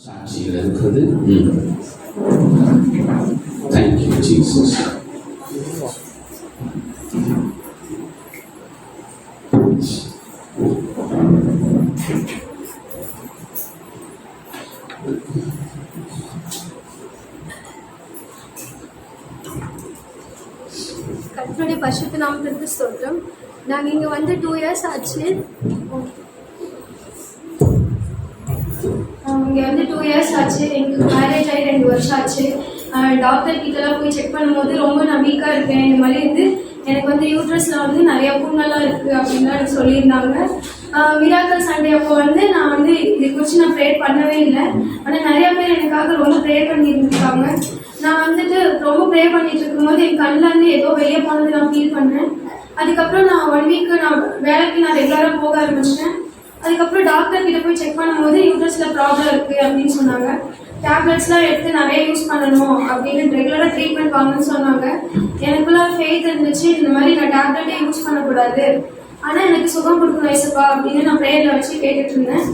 சாட்சிகள் இருக்கிறது. Thank you, Jesus. கர்த்தருடைய பரிசுத்த நாமத்திற்கு ஸ்தோத்திரம். நாங்கள் இங்கே வந்து 2 years ஆச்சு. இங்கே வந்து 2 years ஆச்சு. எங்களுக்கு மேரேஜ் ஆகி 2 வருஷம் ஆச்சு. டாக்டர் கிட்டலாம் போய் செக் பண்ணும்போது ரொம்ப நான் வீக்காக இருக்கேன். இந்த மாதிரி வந்து எனக்கு வந்து யூட்ரஸில் வந்து நிறைய புண்ணெல்லாம் இருக்குது அப்படின்லாம் எனக்கு சொல்லியிருந்தாங்க. மிராக்கிள் சண்டே அப்போ வந்து நான் வந்து இதை குறித்து நான் ப்ரேயர் பண்ணவே இல்லை. ஆனால் நிறையா பேர் எனக்காக ரொம்ப ப்ரேயர் பண்ணியிருந்துருக்காங்க. நான் வந்துட்டு ரொம்ப ப்ரேயர் பண்ணிட்டு இருக்கும்போது என் கண்ணிலேருந்து ஏதோ வெளியே போனது நான் ஃபீல் பண்ணேன். அதுக்கப்புறம் நான் 1 week நான் வேலைக்கு நான் ரெகுலராக போக ஆரம்பிச்சிட்டேன். அதுக்கப்புறம் டாக்டர் கிட்ட போய் செக் பண்ணும்போது யூட்ரஸில் ப்ராப்ளம் இருக்குது அப்படின்னு சொன்னாங்க. டேப்லெட்ஸ்லாம் எடுத்து நிறைய யூஸ் பண்ணணும் அப்படின்னு ரெகுலராக ட்ரீட்மெண்ட் வாங்கன்னு சொன்னாங்க. எனக்குள்ள ஃபெய்த் இருந்துச்சு, இந்த மாதிரி நான் டேப்லெட்டே யூஸ் பண்ணக்கூடாது, ஆனால் எனக்கு சுகம் கொடுக்கணும் ஏசப்பா அப்படின்னு நான் ப்ரேயரில் வச்சு கேட்டுட்டு இருந்தேன்.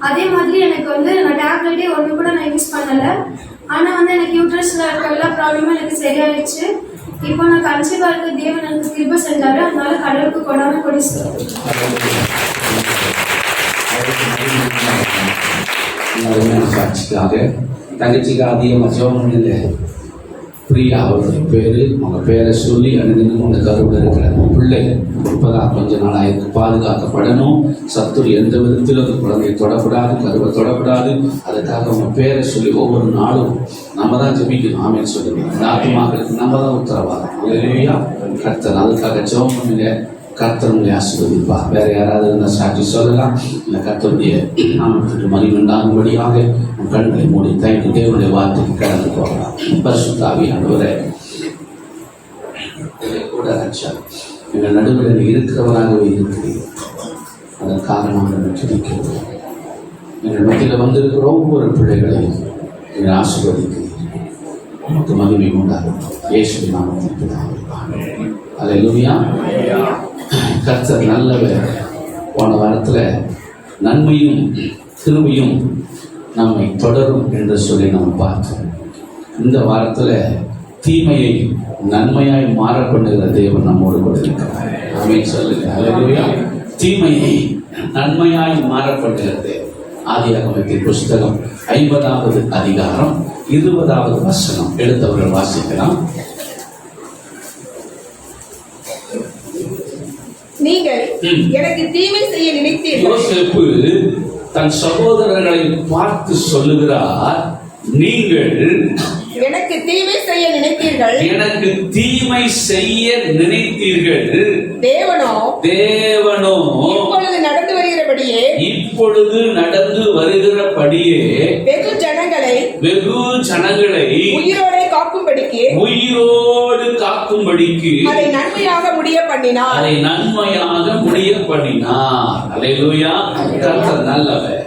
அதே மாதிரி எனக்கு வந்து நான் டேப்லெட்டே ஒன்று கூட நான் யூஸ் பண்ணலை. ஆனால் வந்து எனக்கு யூட்ரஸில் இருக்க எல்லா ப்ராப்ளமும் எனக்கு சரியாயிடுச்சு. இப்போ நான் கன்சீவாக இருக்க தேவன் எனக்கு கிருபை செஞ்சாரு. அதனால கடவுளுக்கு கொடாமல் கொடிச்சு சாட்சிக்காக தங்கச்சிக்கு அதிகமாக ஜெபம் இல்லை. பிரியா அவருடைய பேர், உங்கள் பேரை சொல்லி அனுதினம் உங்கள் கருவில் இருக்கிற பிள்ளை இப்போதான் கொஞ்ச நாளாக இருக்கு, பாதுகாக்கப்படணும். சத்துரு எந்த விதத்திலும் அந்த குழந்தையை தொடக்கூடாது, கருவை தொடக்கூடாது. அதுக்காக உங்கள் பேரை சொல்லி ஒவ்வொரு நாளும் நம்ம தான் ஜெபிக்கணும். ஆமேன்னு சொல்லுங்க. இந்த ஆத்மாக்களுக்கு நம்ம தான் உத்தரவாதம். இல்லையா கர்த்தர் அதுக்காக ஜெபம் பண்ணுங்க. கர்த்தருடைய ஆசீர்வதிப்பா. வேற யாராவது இருந்தால் சாட்சி சொல்லலாம். இல்லை கர்த்தருடைய நாமத்துக்கு மகிமையுண்டாகும்படியாக உன் கண்களை மூடி தயக்கு தேவனுடைய வார்த்தைக்கு கடந்து போகலாம். பரிசுத்த ஆவியானவரே கூட ரட்சகர் எங்கள் நடுவில் இருக்கிறவராகவே இருக்கிறீர்கள். அதற்காக நாங்கள் துதிக்கிறோம். எங்கள் மத்தியில் வந்திருக்கிற ஒவ்வொரு பிள்ளைகளையும் நீங்கள் ஆசீர்வதிக்கிறீர்கள். உனக்கு மகிமை உண்டாகும். இயேசுவின் நாமத்தில் பிதாவே. அல்லேலூயா. கர்த்தர் நல்லவர். போன வாரத்தில் நன்மையும் கிருபையும் நம்மை தொடரும் என்று சொல்லி நம்ம பார்த்தோம். இந்த வாரத்தில் தீமையை நன்மையாய் மாறப்பண்ணுகிற தேவன் நம்மோடு கூட இருக்கிறார். ஆமென் சொல்லுங்க. அல்லேலூயா. தீமையை நன்மையாய் மாறப்பண்ணுகிற தேவன். ஆதியாகமத்தின் புஸ்தகம் 50வது அதிகாரம் 20வது வசனம் எடுத்தவர்கள் வாசிக்கலாம். நீங்கள் எனக்கு தீமை செய்ய நினைத்தீர்கள். யோசேப்பு தன் சகோதரர்களை பார்த்து சொல்லுகிறார், நீங்கள் எனக்கு தீமை செய்ய நினைத்தீர்கள். எனக்கு தீமை செய்ய நினைத்தீர்கள். தேவனோ இப்பொழுது நடந்து வருகிறபடியே வெகு ஜனங்களை உயிரோடு காக்கும்படிக்கு அதை நன்மையாக முடிய பண்ணினார். அல்லேலூயா. கர்த்தர் நல்லவர்.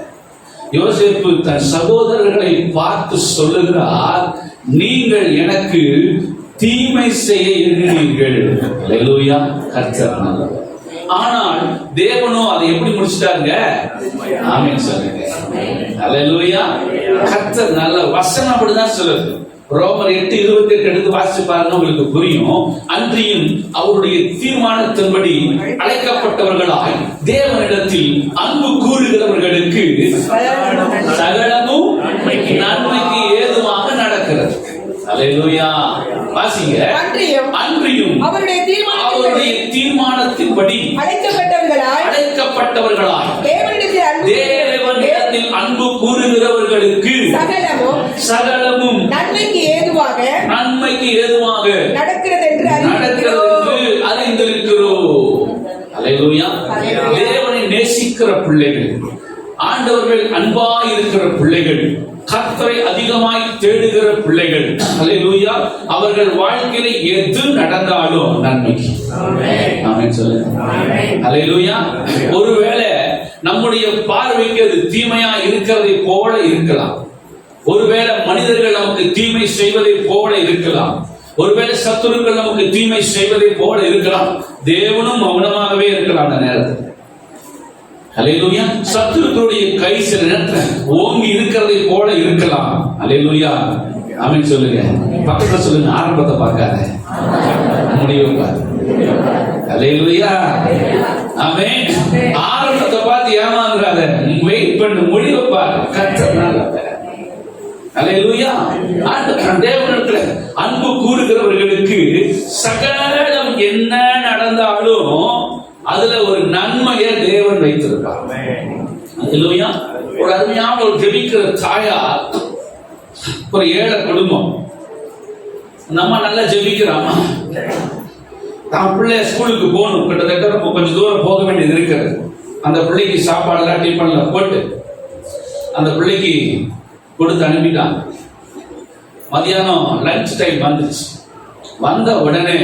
யோசேப்பு தன் சகோதரர்களை பார்த்து சொல்லுகிறார், நீங்கள் எனக்கு தீமை செய்ய எண்ணினீர்கள். அல்லேலூயா. கர்த்தர் நல்லவர். ஆனால் தேவனோ அதை எப்படி முடிச்சிட்டாங்க? ஆமென் சொல்லுங்க. அல்லேலூயா. கர்த்தர் நல்ல வசனம் அப்படிதான் சொல்லுது. ரோமர் 8:28 எடுத்து வாசிச்சு பாருங்க, உங்களுக்கு புரியும். அன்றியும் அவருடைய தீர்மானத்தின்படி அழைக்கப்பட்டவர்களாய் தேவனிடத்தில் அன்பு கூறுகிறவர்களுக்கு சகலமும் நன்மைக்கு ஏதுவாக நடக்கிறது. அல்லேலூயா. வாசிங்க. அன்றியும் அவருடைய தீர்மானத்தின்படி அழைக்கப்பட்டவர்களாய் தேவனிடத்தில் அன்பு கூறுகிறவர்களுக்கு சகலமும் நன்மைக்கு ஏதுவாக நடக்கிறது என்று அறிந்திருக்கிறோம். அல்லேலூயா. தேவனை நேசிக்கிற பிள்ளைகள், ஆண்டவர்கள் அன்பாய் இருக்கிற பிள்ளைகள், கர்த்தரை அதிகமாய் தேடுகிற பிள்ளைகள், அல்லேலூயா, அவர்கள் வாழ்க்கையில எது நடந்தாலும் நன்மைக்கு. ஆமென் சொல்லுங்க. அல்லேலூயா. ஒருவேளை நம்முடைய பார்வைக்கு அது தீமையா இருக்கிறதை போல இருக்கலாம். ஒருவேளை மனிதர்கள் நமக்கு தீமை செய்வதை போல இருக்கலாம். ஒருவேளை சத்துருக்கள் நமக்கு தீமை செய்வதை போல இருக்கலாம். தேவனும் மௌனமாகவே இருக்கலாம். அந்த நேரத்தில் அல்லேலூயா. சத்துருக்களுடைய கை சில நேரத்துல ஓங்கி இருக்கிறதை போல இருக்கலாம். அல்லேலூயா. ஆமென் சொல்லுங்க. பக்கத்துல சொல்லுங்க, ஆரம்பத்தை பார்க்காத, முடிவை பாரு. அல்லேலூயா. ஆமென். ஆரம்பத்தை பார்த்து ஏமாந்துறாத, வெயிட் பண்ணு, முடிவை பாரு. கர்த்தர் நல்லவர். அல்லேலூயா. தேவனிடத்துல அன்பு கூறுகிறவர்களுக்கு சகலம் என்ன நடந்தாலும் அதுல ஒரு நன்மையை தேவன் வைத்திருக்கார். அல்லேலூயா. ஒரு அருமையான ஒரு ஜெபிக்கிற தாயார், ஒரு ஏழை குடும்பம், நம்ம நல்லா ஜெபிக்கிறாமா, தான் பிள்ளைய ஸ்கூலுக்கு போகணும், கிட்டத்தட்ட கொஞ்சம் தூரம் போக வேண்டியது இருக்கிறது. அந்த பிள்ளைக்கு சாப்பாடுலாம் டிஃபன்ல போட்டு அந்த பிள்ளைக்கு கொடுத்து அனுப்பிட்டாங்க. மதியானம் லஞ்ச் டைம் வந்துச்சு. வந்த உடனே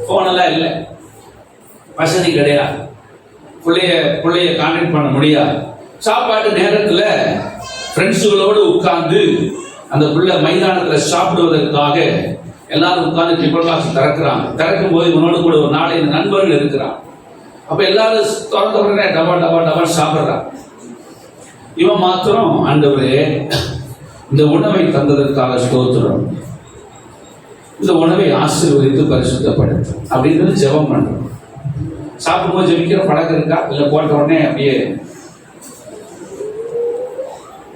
போனெல்லாம் இல்லை, வசதி கிடையாது, பிள்ளைய கான்டாக்ட் பண்ண முடியாது. சாப்பாட்டு நேரத்தில் ஃப்ரெண்ட்ஸுகளோடு உட்கார்ந்து அந்த பிள்ளை மைதானத்தில் சாப்பிடுவதற்காக எல்லாரும் உட்கார்ந்து டிஃபன் பாக்ஸ் திறக்கிறாங்க. திறக்கும் போது இவனோடு கூட ஒரு 4 நண்பர்கள் இருக்கிறான். அப்ப எல்லாரும் திறந்த உடனே டபா டபா டபா சாப்பிடுறான். இவன் மாத்திரம், ஆண்டவரே இந்த உணவை தந்ததற்காக ஸ்தோத்திரம், இந்த உணவை ஆசீர்வதித்து பரிசுத்தப்படுத்து அப்படின்னு ஜெபம் பண்றோம். சாப்பிடும்போது ஜெபிக்கிற பழக்கம் இருக்கா? இல்ல போட்ட உடனே அப்படியே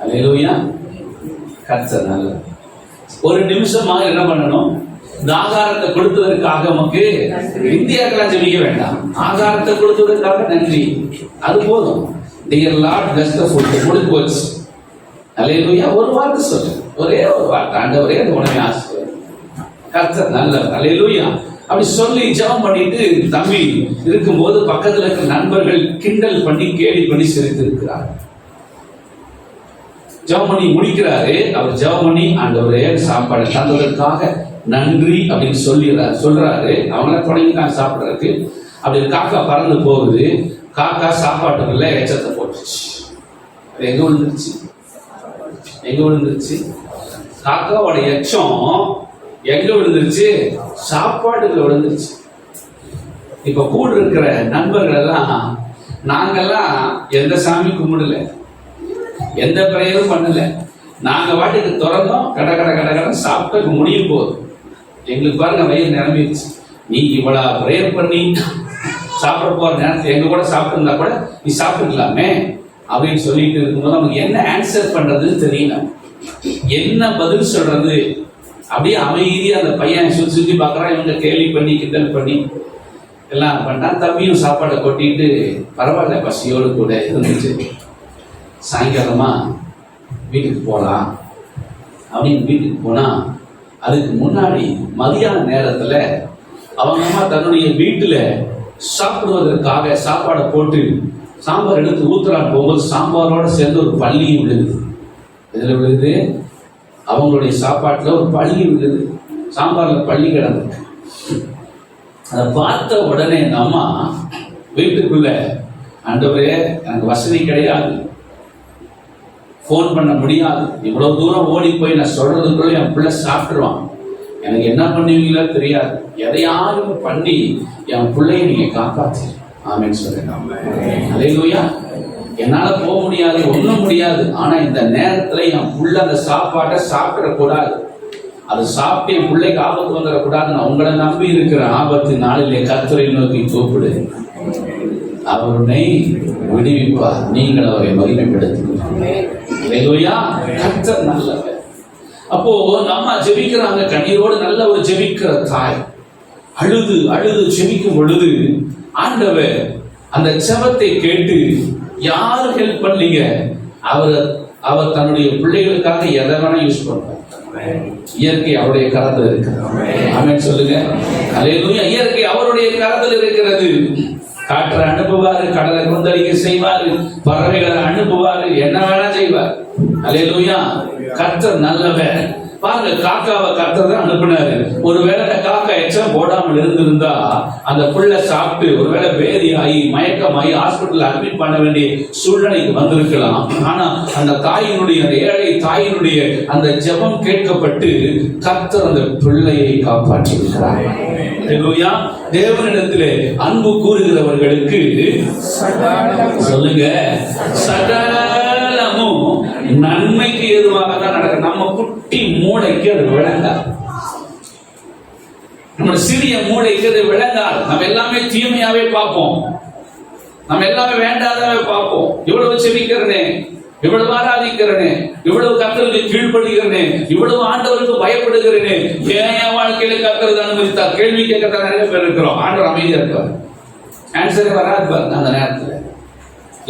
அல்லேலூயா. கர்த்தர் நல்லவர். ஒரு நிமிஷமாக என்ன பண்ணணும்? இந்த ஆகாரத்தை கொடுத்ததற்காக நமக்கு இந்தியாக்கெல்லாம் ஜெபிக்க வேண்டாம். ஆகாரத்தை கொடுத்ததற்காக நன்றி, அது போதும். டியர் லார்ட் பிளஸ் தி ஃபுட், முடிஞ்சு போச்சு. அல்லேலூயா. ஒரு வார்த்தை சொல்லு, ஒரே ஒரு வார்த்தை, ஆண்டவரே இந்த உணவை ஆசீர்வதி, கர்த்தர் நல்லவர். அல்லேலூயா. அப்படி சொல்லி ஜெபம் பண்ணிட்டு தம்பி இருக்கும்போது பக்கத்துல இருக்கிற நண்பர்கள் கிண்டல் பண்ணி கேலி பண்ணி சிரித்து இருக்கிறார். ஜெபம் பண்ணி முடிக்கிறாரு. அவர் ஜெபம் பண்ணி ஆண்டவரே சாப்பாடு தந்ததற்காக நன்றி அப்படின்னு சொல்றாரு. அவங்கள தொடங்கிட்டாங்க சாப்பிடுறதுக்கு. அப்படி காக்கா பறந்து போகுது. காக்கா சாப்பாட்டுக்குள்ள எச்சத்தை போட்டுச்சு. எங்க விழுந்துருச்சு? காக்காவோட எச்சம் எங்க விழுந்துருச்சு? சாப்பாட்டுக்குள்ள விழுந்துருச்சு. இப்ப கூட இருக்கிற நண்பர்கள் எல்லாம், நாங்கெல்லாம் எந்த சாமி கும்பிடல, எந்த பிரேயரும் பண்ணல, நாங்க வாட்டுக்கு திறந்தோம், கட கட கட கட சாப்பிட்டு முடியும் போது எங்களுக்கு பாருங்க வயிறு நிரம்பிடுச்சு. நீங்க இவ்வளவு பிரேயர் பண்ணி சாப்பிட போற நேரத்தில் எங்க கூட சாப்பிட்டு இருந்தா கூட நீ சாப்பிட்டுக்கலாமே அப்படின்னு சொல்லிட்டு இருக்கும்போது நமக்கு என்ன ஆன்சர் பண்றதுன்னு தெரியல, என்ன பதில் சொல்றது. அப்படியே அமைதியா அந்த பையன் சுற்றி பார்க்கறான். இவங்க கேலி பண்ணி கிண்டல் பண்ணி எல்லாம் பண்ணா. தம்பியும் சாப்பாடை கொட்டிட்டு பரவாயில்ல பசியோடு கூட இருந்துச்சு. சாயங்காலமா வீட்டுக்கு போகலாம் அப்படின்னு வீட்டுக்கு போனா, அதுக்கு முன்னாடி மதியான நேரத்துல அவங்க அம்மா தன்னுடைய வீட்டுல சாப்பிடுவதற்காக சாப்பாடை போட்டு சாம்பார் எடுத்து ஊத்துறான். போகும்போது சாம்பாரோட சேர்ந்து ஒரு பள்ளியும் விழுது. இதுல விழுது, அவங்களுடைய சாப்பாட்டுல ஒரு பள்ளி விழுது. சாம்பார்ல பள்ளி கிடந்து. அதை பார்த்த உடனே எங்க அம்மா வீட்டுக்குள்ள, ஆண்டவரே எனக்கு வசதி கிடையாது, போன் பண்ண முடியாது, இவ்வளவு தூரம் ஓடி போய் நான் சொல்றதுக்குள்ள என் பிள்ளை சாப்பிட்டுருவான், எனக்கு என்ன பண்ணுவீங்களோ தெரியாது, எதையாவது பண்ணி என் பிள்ளைய நீங்க காப்பாத்து. ஆமென் சொல்றேன். அல்லேலூயா. என்னால போக முடியாது, ஒண்ணும் முடியாது, ஆனா இந்த நேரத்துல என் புள்ள அந்த சாப்பாட்டை சாப்பிடக்கூடாது, அது சாப்பிட்டு என் பிள்ளைக்கு ஆபத்து வந்துடக்கூடாது. நான் உங்களை நம்பி இருக்கிற ஆபத்து நாளிலே கர்த்தரை நோக்கி கூப்பிடு, அவருனை விடுவிப்பார், நீங்கள் அவரை மகிமைப்படுத்துங்கள். கர்த்தர் நல்லவர். அப்போ நம்ம ஜெபிக்கிறாங்க கண்ணீரோடு, நல்ல ஒரு ஜெபிக்கிற தாய் அழுது அழுது ஜெபிக்கும் பொழுது ஆண்டவர் அந்த ஜெபத்தை கேட்டு யாரு ஹெல்ப் பண்ணீங்க, அவர் தன்னுடைய பிள்ளைகளுக்காக எதை வேணா யூஸ் பண்றார். இயற்கை அவருடைய கரத்தில் இருக்கிறது. ஆமென் சொல்லுங்க. அல்லேலூயா. இயற்கை அவருடைய கரத்தில் இருக்கிறது. காற்றை அனுப்புவாரு, கடலை கொந்தளிக்க செய்வாரு, பறவைகளை அனுப்புவாரு, என்ன வேணா செய்வார். அல்லேலூயா. கர்த்தர் நல்லவர். பாருங்க, காக்காவை கர்த்தர் தான் அனுப்பினாரு. ஒருவேளை அந்த காக்கா எச்சம் போடாமல் இருந்திருந்தா அந்த புள்ள சாப்பிட்டு ஒருவேளை பேதியாகி மயக்கமாகி ஹாஸ்பிட்டல் அட்மிட் பண்ண வேண்டிய சூழ்நிலைக்கு வந்திருக்கலாம். ஆனா அந்த தாயினுடைய, அந்த ஏழை தாயினுடைய அந்த ஜெபம் கேட்கப்பட்டு கர்த்தர் அந்த பிள்ளையை காப்பாற்றியிருக்கிறார். தேவனிடத்திலே அன்பு கூறுகிறவர்களுக்கு சொல்லுங்க, சகலமும் நன்மைக்கு எதுவாக தான் நடக்கும். நம்ம குட்டி மூளைக்கு அது விளங்காது, நம்ம சிறிய மூளைக்கு அது விளங்காது. நம்ம எல்லாமே தீமையாவே பார்ப்போம், நம்ம எல்லாமே வேண்டாதவே பார்ப்போம். இவ்வளவு செபிக்கிறனே, இவ்வளவு ஆராதிக்கிறனே, இவ்வளவு கர்த்தருக்கு கீழ்ப்படுகிறனே, இவ்வளவு ஆண்டவருக்கு பயப்படுகிறனே, ஏன் என் வாழ்க்கையில கர்த்தர் அனுமதித்தார்? கேள்வி கேட்கத்தான் நிறைய பேர் இருக்கிறோம். ஆண்டவர் அமைதியா இருப்பார், ஆன்சர் வராது பாருங்க. அந்த நேரத்துல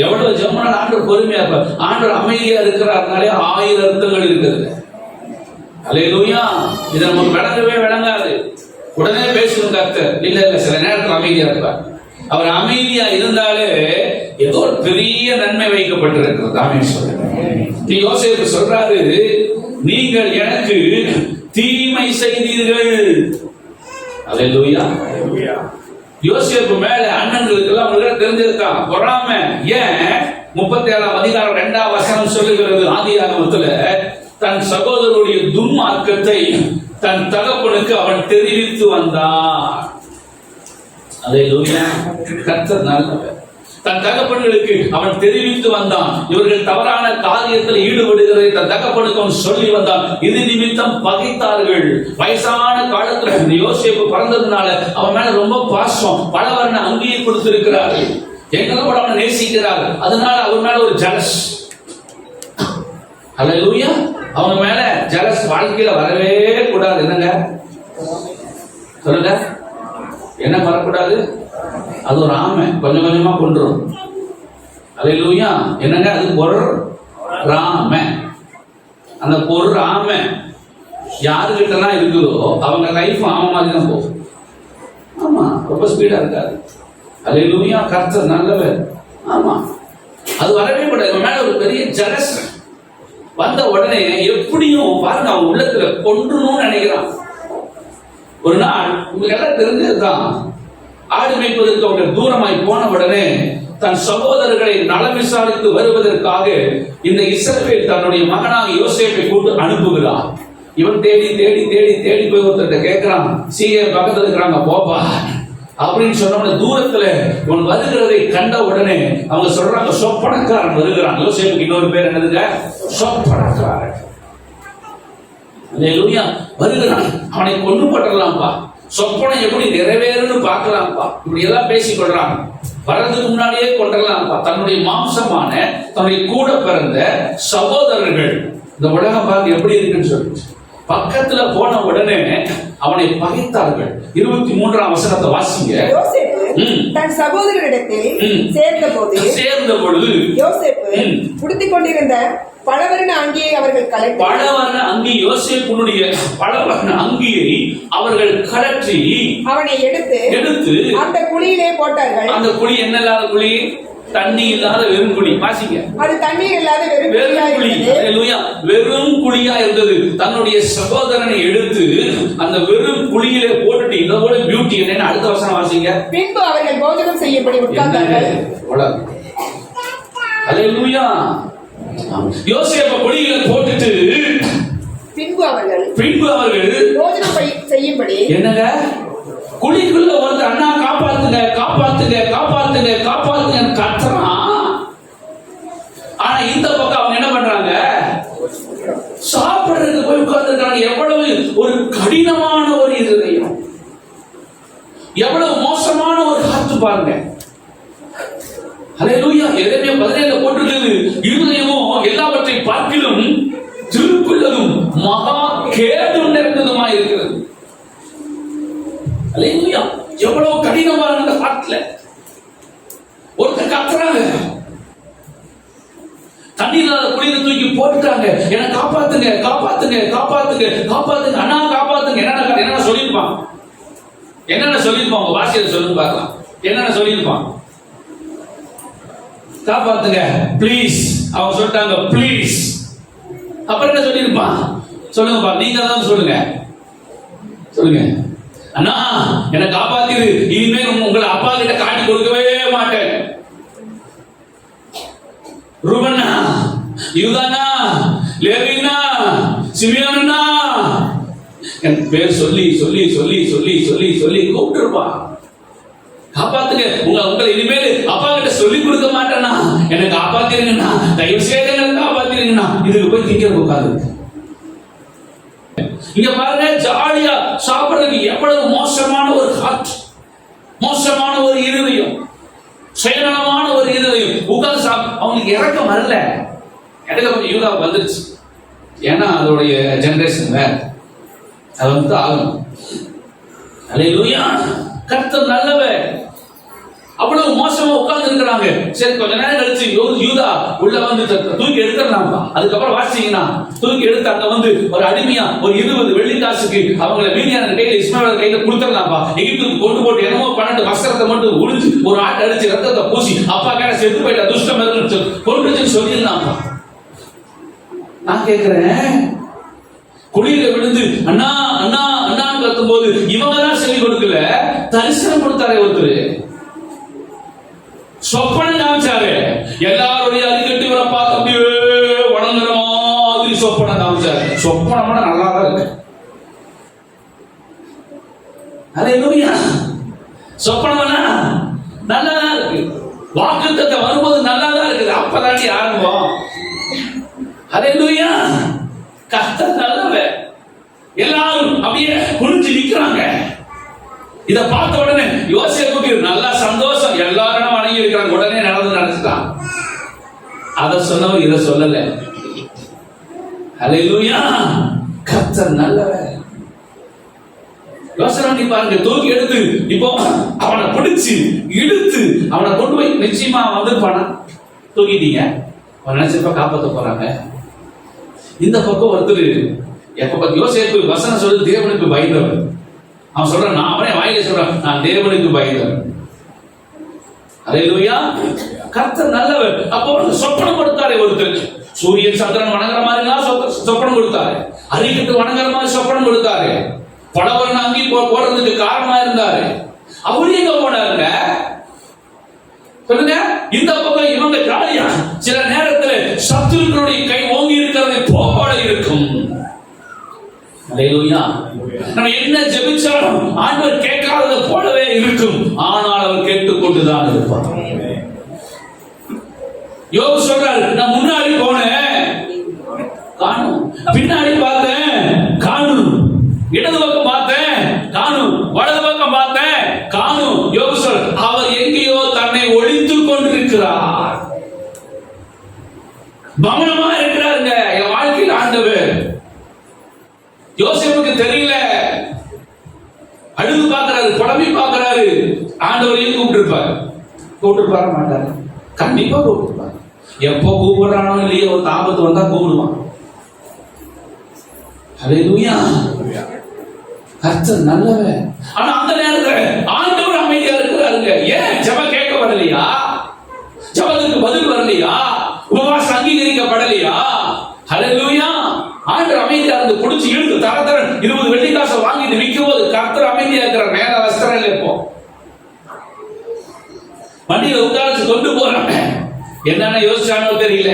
எவ்வளவு ஜெபம் ஆண்டவர் பொறுமையா இருப்பார். ஆண்டவர் அமைதியா இருக்கிறார்னாலே 1000 அர்த்தங்கள் இருக்கிறது. அல்லேலூயா. இது நமக்கு விளங்கவே விளங்காது. உடனே பேசணும் கர்த்தர், இல்ல இல்ல, சில நேரத்தில் அமைதியா இருப்பார். அவர் அமைதியா இருந்தாலே ஏதோ ஒரு பெரிய நன்மை வைக்கப்பட்டிருக்கிறது. ஆமென் சொல்லுங்க. யோசேப்பு சொல்றாரு, நீங்கள் எனக்கு தீமை செய்தீர்கள். அல்லேலூயா. யோசேப்பு மேல அண்ணன்களுக்கு எல்லாம் உங்களுக்கு தெரிஞ்சிருக்கான் பொறாமை. ஏன்? 37ஆம் அதிகாரம் 2ஆம் வசனம் சொல்லுகிறது, ஆதியாகமத்துல தன் சகோதரருடைய துன்மார்க்கத்தை தன் தகப்பனுக்கு அவன் தெரிவித்து வந்தான். அல்லேலூயா. கர்த்தர் நல்லவர். தன் தகப்பன்களுக்கு அவன் தெரிவித்து வந்தான். இவர்கள் தவறான காரியத்தில் ஈடுபடுகிறதை தன் தகப்பனுக்கு அவன் சொல்லி வந்தான். இது நிமித்தம் பகைத்தார்கள். வயசான காலத்துல இந்த யோசேப்பு பிறந்ததுனால அவன் மேல ரொம்ப பாசம், பல வர்ண அங்கீயை கொடுத்திருக்கிறார். எங்களோட அவனை நேசிக்கிறார். அதனால அவர் மேல ஒரு ஜலஸ். அல்லேலூயா. அவங்க மேல ஜலஸ் வாழ்க்கையில வரவே கூடாது. என்னங்க சொல்லுங்க, என்ன வரக்கூடாது? அது ஒரு ஆமை கொஞ்சம் கொஞ்சமா கொண்டுரும். அல்லேலூயா. என்னங்க அது? பொறாம. அந்த பொறாம யாருகிட்டலாம் இருக்குதோ அவங்க லைஃப் ஆமை மாதிரி தான் போகும். ஆமா, ரொம்ப ஸ்பீடா இருக்காது. அல்லேலூயா. கர்த்தர் நல்லவர். ஆமா, அது வரவே கூடாது. மேல ஒரு பெரிய ஜலஸ் வந்த உடனே எப்படியும் பாருங்க, அவன் உள்ளத்துல கொன்றணும்னு நினைக்கிறான். ஒரு நாள் உங்களுக்கு எல்லாம் தெரிஞ்சதுதான், ஆடு மேய்ப்பதற்கு அவங்க தூரமாய் போன உடனே தன் சகோதரர்களை நலம் விசாரித்து வருவதற்காக இந்த இஸ்ரவேல் தன்னுடைய மகனாக யோசேப்பை கூட்டு அனுப்புகிறார். இவன் தேடி தேடி தேடி தேடி போய் ஒருத்தர்கிட்ட கேட்கிறான், சீகே பக்கத்துல இருக்கிறாங்க போப்பா அப்படின்னு சொன்ன தூரத்துல இவன் வருகிறதை கண்ட உடனே அவங்க சொல்றாங்க, சொப்பனக்காரன் வருகிறான். யோசேப்புக்கு இன்னொரு பேர் என்னதுங்க? சொப்பனக்காரன். அல்லேலூயா. வருகிறான், அவனை கொண்டு போட்டுடலாம்பா, சொப்பனம் எப்படி நிறைவேறுன்னு பார்க்கலாம்ப்பா, இப்படி எல்லாம் பேசிக் கொள்றாங்க. வர்றதுக்கு முன்னாடியே கொண்டலாம்ப்பா. தன்னுடைய மாம்சமான தன்னுடைய கூட பிறந்த சகோதரர்கள், இந்த உலகம் பார்த்து எப்படி இருக்குன்னு சொல்லி பக்கத்துல போன உடனே அவனை பகைத்தார்கள். 23ஆம் வசனத்தை வாசிங்க. யோசேப்பு தன் சகோதரரிடத்தில் சேர்ந்த பொழுது யோசேப்பு உடுத்திக் கொண்டிருந்த பலவர்ண அங்கியை அவர்கள் கலட்டி, பலவர்ண அங்கி, யோசேப்புடைய பலவர்ண அங்கியை அவர்கள் கலற்றி அவனை எடுத்து அந்த குழியிலே போட்டார்கள். அந்த குழி என்ன இல்லாத குழி? தண்ணி இல்லாத வெறும் குழி. வாசிங்க. அது தண்ணீர் இல்லாத வெறும் குழி. அல்லேலூயா. வெறும் குழியா இருந்தது. தன்னுடைய சகோதரனை எடுத்து அந்த வெறும் குழியிலே போட்டுட்டு, இதோட பியூட்டி என்னன்னு அடுத்த வசனம் வாசிங்க. பின்பு அவர்கள் போஜனம் செய்யப்படி உட்கார்ந்தார்கள். அல்லேலூயா. யோசேப்பை குழியில போட்டுட்டு பின்பு அவர்கள் போஜனம் செய்யும்படி, என்னங்க குழிக்குள்ள வந்து அண்ணா காப்பாத்துங்க காப்பாத்துங்க காப்பாத்துங்க காப்பாத்துங்க கத்துறான். ஆனா இந்த பக்கம் அவங்க என்ன பண்றாங்க? சாப்பிடுறதுக்கு போய் உட்கார்ந்துருக்காங்க. எவ்வளவு ஒரு கடினமான ஒரு இதயம், எவ்வளவு மோசமான ஒரு காத்து பாருங்க. அல்லேலூயா. எரேமியா 17 போட்டிருக்கிறது, இருதயமும் எல்லாவற்றை பார்க்கிலும் திருக்குள்ளதும் மகா கேடும் நிறைந்ததுமா இருக்கிறது. அல்லேலூயா. எவ்வளவு கடினமான அந்த காட்டுல ஒருத்தர் கத்துறாங்க, தண்ணீர் குளிர தூக்கி போட்டுட்டாங்க, என்ன காப்பாத்துங்க காப்பாத்துங்க காப்பாத்துங்க காப்பாத்துங்க அண்ணா காப்பாத்துங்க. என்னென்ன சொல்லியிருப்பான்? என்னென்ன சொல்லியிருப்பான்? உங்க வாசியத்தை சொல்லுங்க பார்க்கலாம். என்னென்ன சொல்லியிருப்பான்? காப்பாத்துங்க ப்ளீஸ். அவங்க சொல்லிட்டாங்க ப்ளீஸ். அப்புறம் என்ன சொல்லியிருப்பான்? சொல்லுங்கப்பா, நீங்க தான் சொல்லுங்க. சொல்லுங்க. அண்ணா என்னை காப்பாத்திரு, இனிமேல் உங்களை அப்பா கிட்ட காட்டி கொடுக்கவே மாட்டேன். ரூபண்ணா, யூதானா, லேவினா, சிமியோனா என் பேர் சொல்லி சொல்லி சொல்லி சொல்லி சொல்லி சொல்லி கூப்பிட்டுருப்பா. காப்பாத்துங்க, உங்களை இனிமேல் அப்பா கிட்ட சொல்லி கொடுக்க மாட்டேன்னா, என்னை காப்பாத்திருங்கண்ணா, தயவு செய்து என்னை காப்பாத்திருங்கண்ணா. இதுக்கு போய் திங்க உட்காது. இங்க பாருங்க, ஜாலியா சாப்பிடுறதுக்கு எவ்வளவு மோசமான ஒரு ஹார்ட், மோசமான ஒரு இருதயம், சுயநலமான ஒரு இருதயம். உட்கார்ந்து அவங்களுக்கு இறக்கம் வரல. எனக்கு கொஞ்சம் யூதா வந்துருச்சு. ஏன்னா அதோடைய ஜெனரேஷன் வேற, அது வந்து ஆகும். அல்லேலூயா. கர்த்தர் நல்லவர். அவ்வளவு மோசமா உட்கார்ந்து இருக்கிறாங்க. சரி, கொஞ்ச நேரம் கழிச்சு யூதா உள்ள வந்து தூக்கி எடுத்துடலாம்ப்பா. அதுக்கப்புறம் வாசிச்சீங்கன்னா தூக்கி எடுத்து அங்க வந்து ஒரு அடிமையா ஒரு 20 வெள்ளிக்காசுக்கு அவங்களை மீதியான கையில இஸ்மாவேல் கையில கொடுத்துடலாம்ப்பா. எகிப்துக்கு கொண்டு போட்டு என்னமோ 12 வஸ்திரத்தை மட்டும் உழிஞ்சு ஒரு ஆட்டை அடிச்சு ரத்தத்தை பூசி அப்பா கேட்ட செத்து போயிட்டா துஷ்டம் கொண்டுச்சுன்னு சொல்லிடலாம்ப்பா. நான் கேட்கிறேன், குழியில விழுந்து அண்ணா அண்ணா அண்ணான்னு கத்தும் போது இவங்க தான் சொல்லி கொடுக்கல, தரிசனம் கொடுத்தாரே ஒருத்தர். சொப்பனம் காமிச்சாரு. எல்லாருடைய அடிக்கட்டி வர பார்த்து அப்படியே வணங்குற மாதிரி சொப்பனம் காமிச்சாரு. சொப்பனம் நல்லா தான் இருக்கு. அல்லேலூயா. சொப்பனம் நல்லா தான் இருக்கு. வாக்குத்தத்தம் வரும்போது நல்லா தான் இருக்குது. அப்பதாண்டி ஆரம்பம். அல்லேலூயா. கர்த்தர் நல்லவர். எல்லாரும் அப்படியே குனிஞ்சு நிக்கிறாங்க. இத பார்த்த உடனே யோசேப்புக்கு நல்லா சந்தோஷம். எல்லாரும் வணங்கி இருக்கிறாங்க. உடனே நடந்துட்டான். அத சொன்னவர் இத சொல்லல. அல்லேலூயா. கர்த்தர் நல்லவர். யோசனை பண்ணி பாருங்க. தூக்கி எடுத்து இப்போ அவனை பிடிச்சு இழுத்து அவனை கொண்டு போய் நிச்சயமா வந்துருப்பானா? தூக்கிட்டீங்க, அவன் நினைச்சிருப்பா காப்பாற்ற போறாங்க. இந்த பக்கம் ஒருத்தர் எப்ப யோசேப்பு வசனம் சொல்லி தேவனுக்கு பயந்தவர். அவன் சொல்றான், நான் அவனே வாயில சொல்றான், நான் தேவனுக்கு பயந்தவன். அல்லேலூயா. கர்த்தர் நல்லவர். அப்போ சொப்பனம் கொடுத்தாரே ஒருத்தர். சூரியன் சந்திரன் வணங்குற மாதிரி சொப்பனம் கொடுத்தாரு. அரிக்கட்டு வணங்குற மாதிரி சொப்பனம் கொடுத்தாரு. படவரன் அங்கி போடுறதுக்கு காரணமா இருந்தாரு. அவரு எங்க போனாருங்க சொல்லுங்க. இந்த பக்கம் இவங்க ஜாலியா. சில நேரத்தில் சத்துருக்களுடைய கை ஓங்கி இருக்கிறது போல இருக்கும். அல்லேலூயா. நம்ம என்ன ஜெபிச்சாலும் ஆண்டவர் கேட்காதது போலவே இருக்கும். ஆனால் அவர் கேட்டுக்கொண்டுதான் இருப்பார். யோபு சொல்றாரு, நான் முன்னாடி போனேன் காணும், பின்னாடி பார்த்தேன் காணும், இடது பக்கம் பார்த்தேன் காணும், வலது பக்கம் பார்த்தேன் காணும். யோபு சொல், அவர் எங்கேயோ தன்னை ஒழித்துக் கொண்டிருக்கிறார். மௌனமா இருக்கிறாருங்க என் வாழ்க்கையில் ஆண்டவர். யோசேப்புக்கு தெரியல. அழுது பார்க்கிறாரு, புலம்பி பார்க்கிறாரு. ஆண்டவரையும் கூப்பிட்டுருப்பாரு மாட்டாரு. கண்டிப்பா கூப்பிட்டுருப்பாரு. எப்போ கூப்பிடுறானோ இல்லையோ ஒரு ஆபத்து வந்தா கூப்பிடுவான். அல்லேலூயா. கர்த்தர் நல்லவர். ஆனா அந்த நேரத்தில் ஆண்டவர் அமைதியா இருக்கிறாருங்க. ஏன்? ஜெபம் கேட்க வரலையா? ஜெபத்துக்கு பதில் வரலையா? உபவாசம் அங்கீகரிக்கப்படலையா? அல்லேலூயா. ஆண்டவர் அமைதியா இருந்து புடிச்சு இழுத்து தரதரன் 20 வெள்ளிக்காசை வாங்கிட்டு விற்கும் போது கர்த்தர் அமைதியா இருக்கிற மேல வஸ்திரம் இல்லை. இப்போ வண்டியில உட்கார்ந்து கொண்டு போறாங்க. என்னன்னு யோசிச்சானோ தெரியல.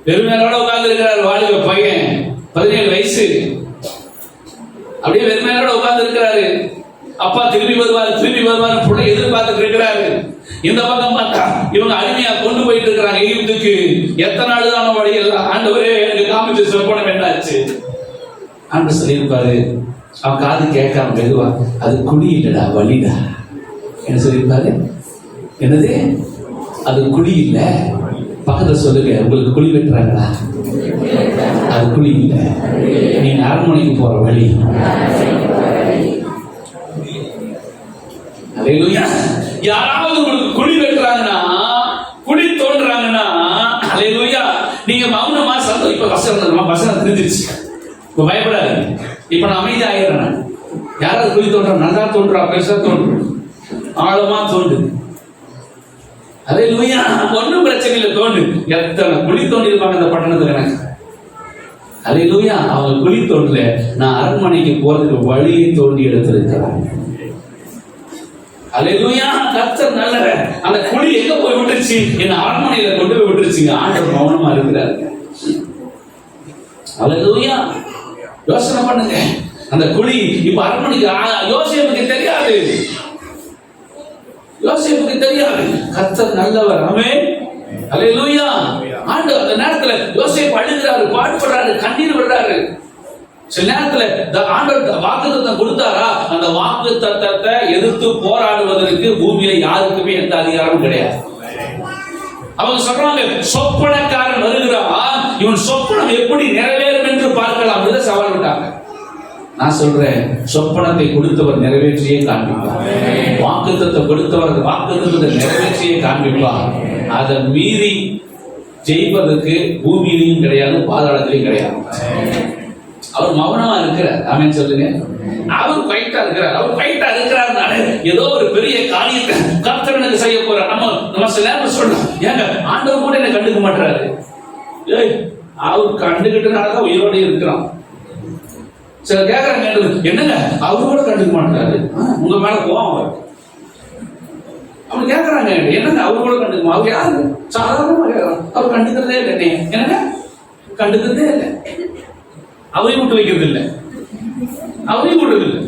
வெறுமையோட உட்கார்ந்து இருக்கிறார் வாலிப பையன், 17 வயசு. அப்படியே வெறுமையோட உட்கார்ந்து இருக்கிறாரு. அப்பா திரும்பி வருவார் பிள்ளை எதிர்பார்த்துட்டு இருக்கிறாரு. இந்த பக்கம் பார்த்தா இவங்க அடிமையா கொண்டு போயிட்டு இருக்கிறாங்க எகிப்துக்கு. எத்தனை நாள் தான் வழி எல்லாம் ஆண்டவரே எனக்கு காமிச்சு சொப்பனம் என்னாச்சு? ஆண்டு சொல்லியிருப்பாரு. அவன் காது கேட்காம மெதுவா, அது குடி இல்லடா வழிடா. என்ன சொல்லியிருப்பாரு? என்னது? அது குடி இல்ல. பக்கத்துல சொல்லுங்க, உங்களுக்கு குழி வெட்டுறாங்களா? அது குழி இல்ல, நீங்க அரண்மனைக்கு போற வழி. யாராவது உங்களுக்கு குழி வெட்டுறாங்கன்னா, குழி தோன்றாங்கன்னா, அல்லேலூயா, நீங்க மௌனமா சந்தோஷம். இப்ப வசனம் தெரிஞ்சிருச்சு. இப்ப பயப்படாது. இப்ப நான் அமைதி ஆயிடுறேன். யாராவது குழி தோன்றா, நல்லா தோன்றா, பெருசா தோன்று, ஆழமா தோன்று. அல்லேலூயா. ஒன்னும் பிரச்சனை இல்லை, தோன்று. எத்தனை குழி தோண்டி இருப்பாங்க இந்த பட்டணத்துல எனக்கு. அல்லேலூயா. அவங்க குழி தோண்டல, நான் அரண்மனைக்கு போறதுக்கு வழியை தோண்டி எடுத்திருக்கிறாங்க. அல்லேலூயா. கர்த்தர் நல்லவர். அந்த குழி எங்க போய் விட்டுருச்சு? என்ன அரண்மனையில கொண்டு போய் விட்டுருச்சுங்க. ஆண்டவர் மௌனமா இருக்கிறாரு. அல்லேலூயா. யோசனை பண்ணுங்க. அந்த குழி இப்ப அரண்மனைக்கு யோசேப்புக்கு தெரியாது. யோசேப்புக்கு தெரியாது. கர்த்தர் நல்லவர். ஆமென். அல்லேலூயா. ஆண்டவர் அந்த நேரத்துல யோசேப்பு அழுகிறாரு, பாடுபடுறாரு, கண்ணீர் விடுறாரு. சில நேரத்துல ஆண்டவர் வாக்குத்தத்தம் கொடுத்தாரா, அந்த வாக்குத்தத்தத்தை எதிர்த்து போராடுவதற்கு பூமியில யாருக்குமே எந்த அதிகாரமும் கிடையாது. அவங்க சொல்றாங்க, சொப்பனக்காரன் வருகிறான், இவன் சொப்பனம் எப்படி நிறைவேறும் என்று பார்க்கலாம் என்று சவால் விட்டாங்க. நான் சொல்றேன், சொப்பனத்தை கொடுத்தவர் நிறைவேற்றியே காண்பிப்பார். வாக்குத்தத்தை கொடுத்தவர் வாக்குத்தத்தை நிறைவேற்றியே காண்பிப்பார். அதை மீறி ஜெயிப்பதற்கு பூமியிலையும் கிடையாது, பாதாளத்திலையும் கிடையாது. அவர் மௌனமா இருக்கிறார். ஆமென் சொல்லுங்க. அவர் ஃபைட்டா இருக்கிறார். அவர் ஃபைட்டா இருக்கிறார்னால ஏதோ ஒரு பெரிய காரியத்தை கர்த்தருக்கு செய்ய போறார். நம்ம சில நேரம் சொல்றோம், ஏங்க ஆண்டவர் கூட என்ன கண்டுக்க மாட்டாரு. ஏய், அவர் கண்டுகிட்டனாலதான் உயிரோடு இருக்கிறான். சில கேட்கறாங்க, என்னங்க அவர் கூட கண்டுக்க மாட்டாரு, உங்க மேல கோவம் அவர் அப்படி கேட்கறாங்க. என்னங்க அவர் கூட கண்டுக்குமா? அவர் யாரு? சாதாரணமா கேட்கறான். அவர் கண்டுக்கிறதே இல்லை. என்னங்க கண்டுக்கிறதே இல்லை. அவரையும் விட்டு வைக்கிறது இல்லை, அவரையும் விடுறது இல்லை.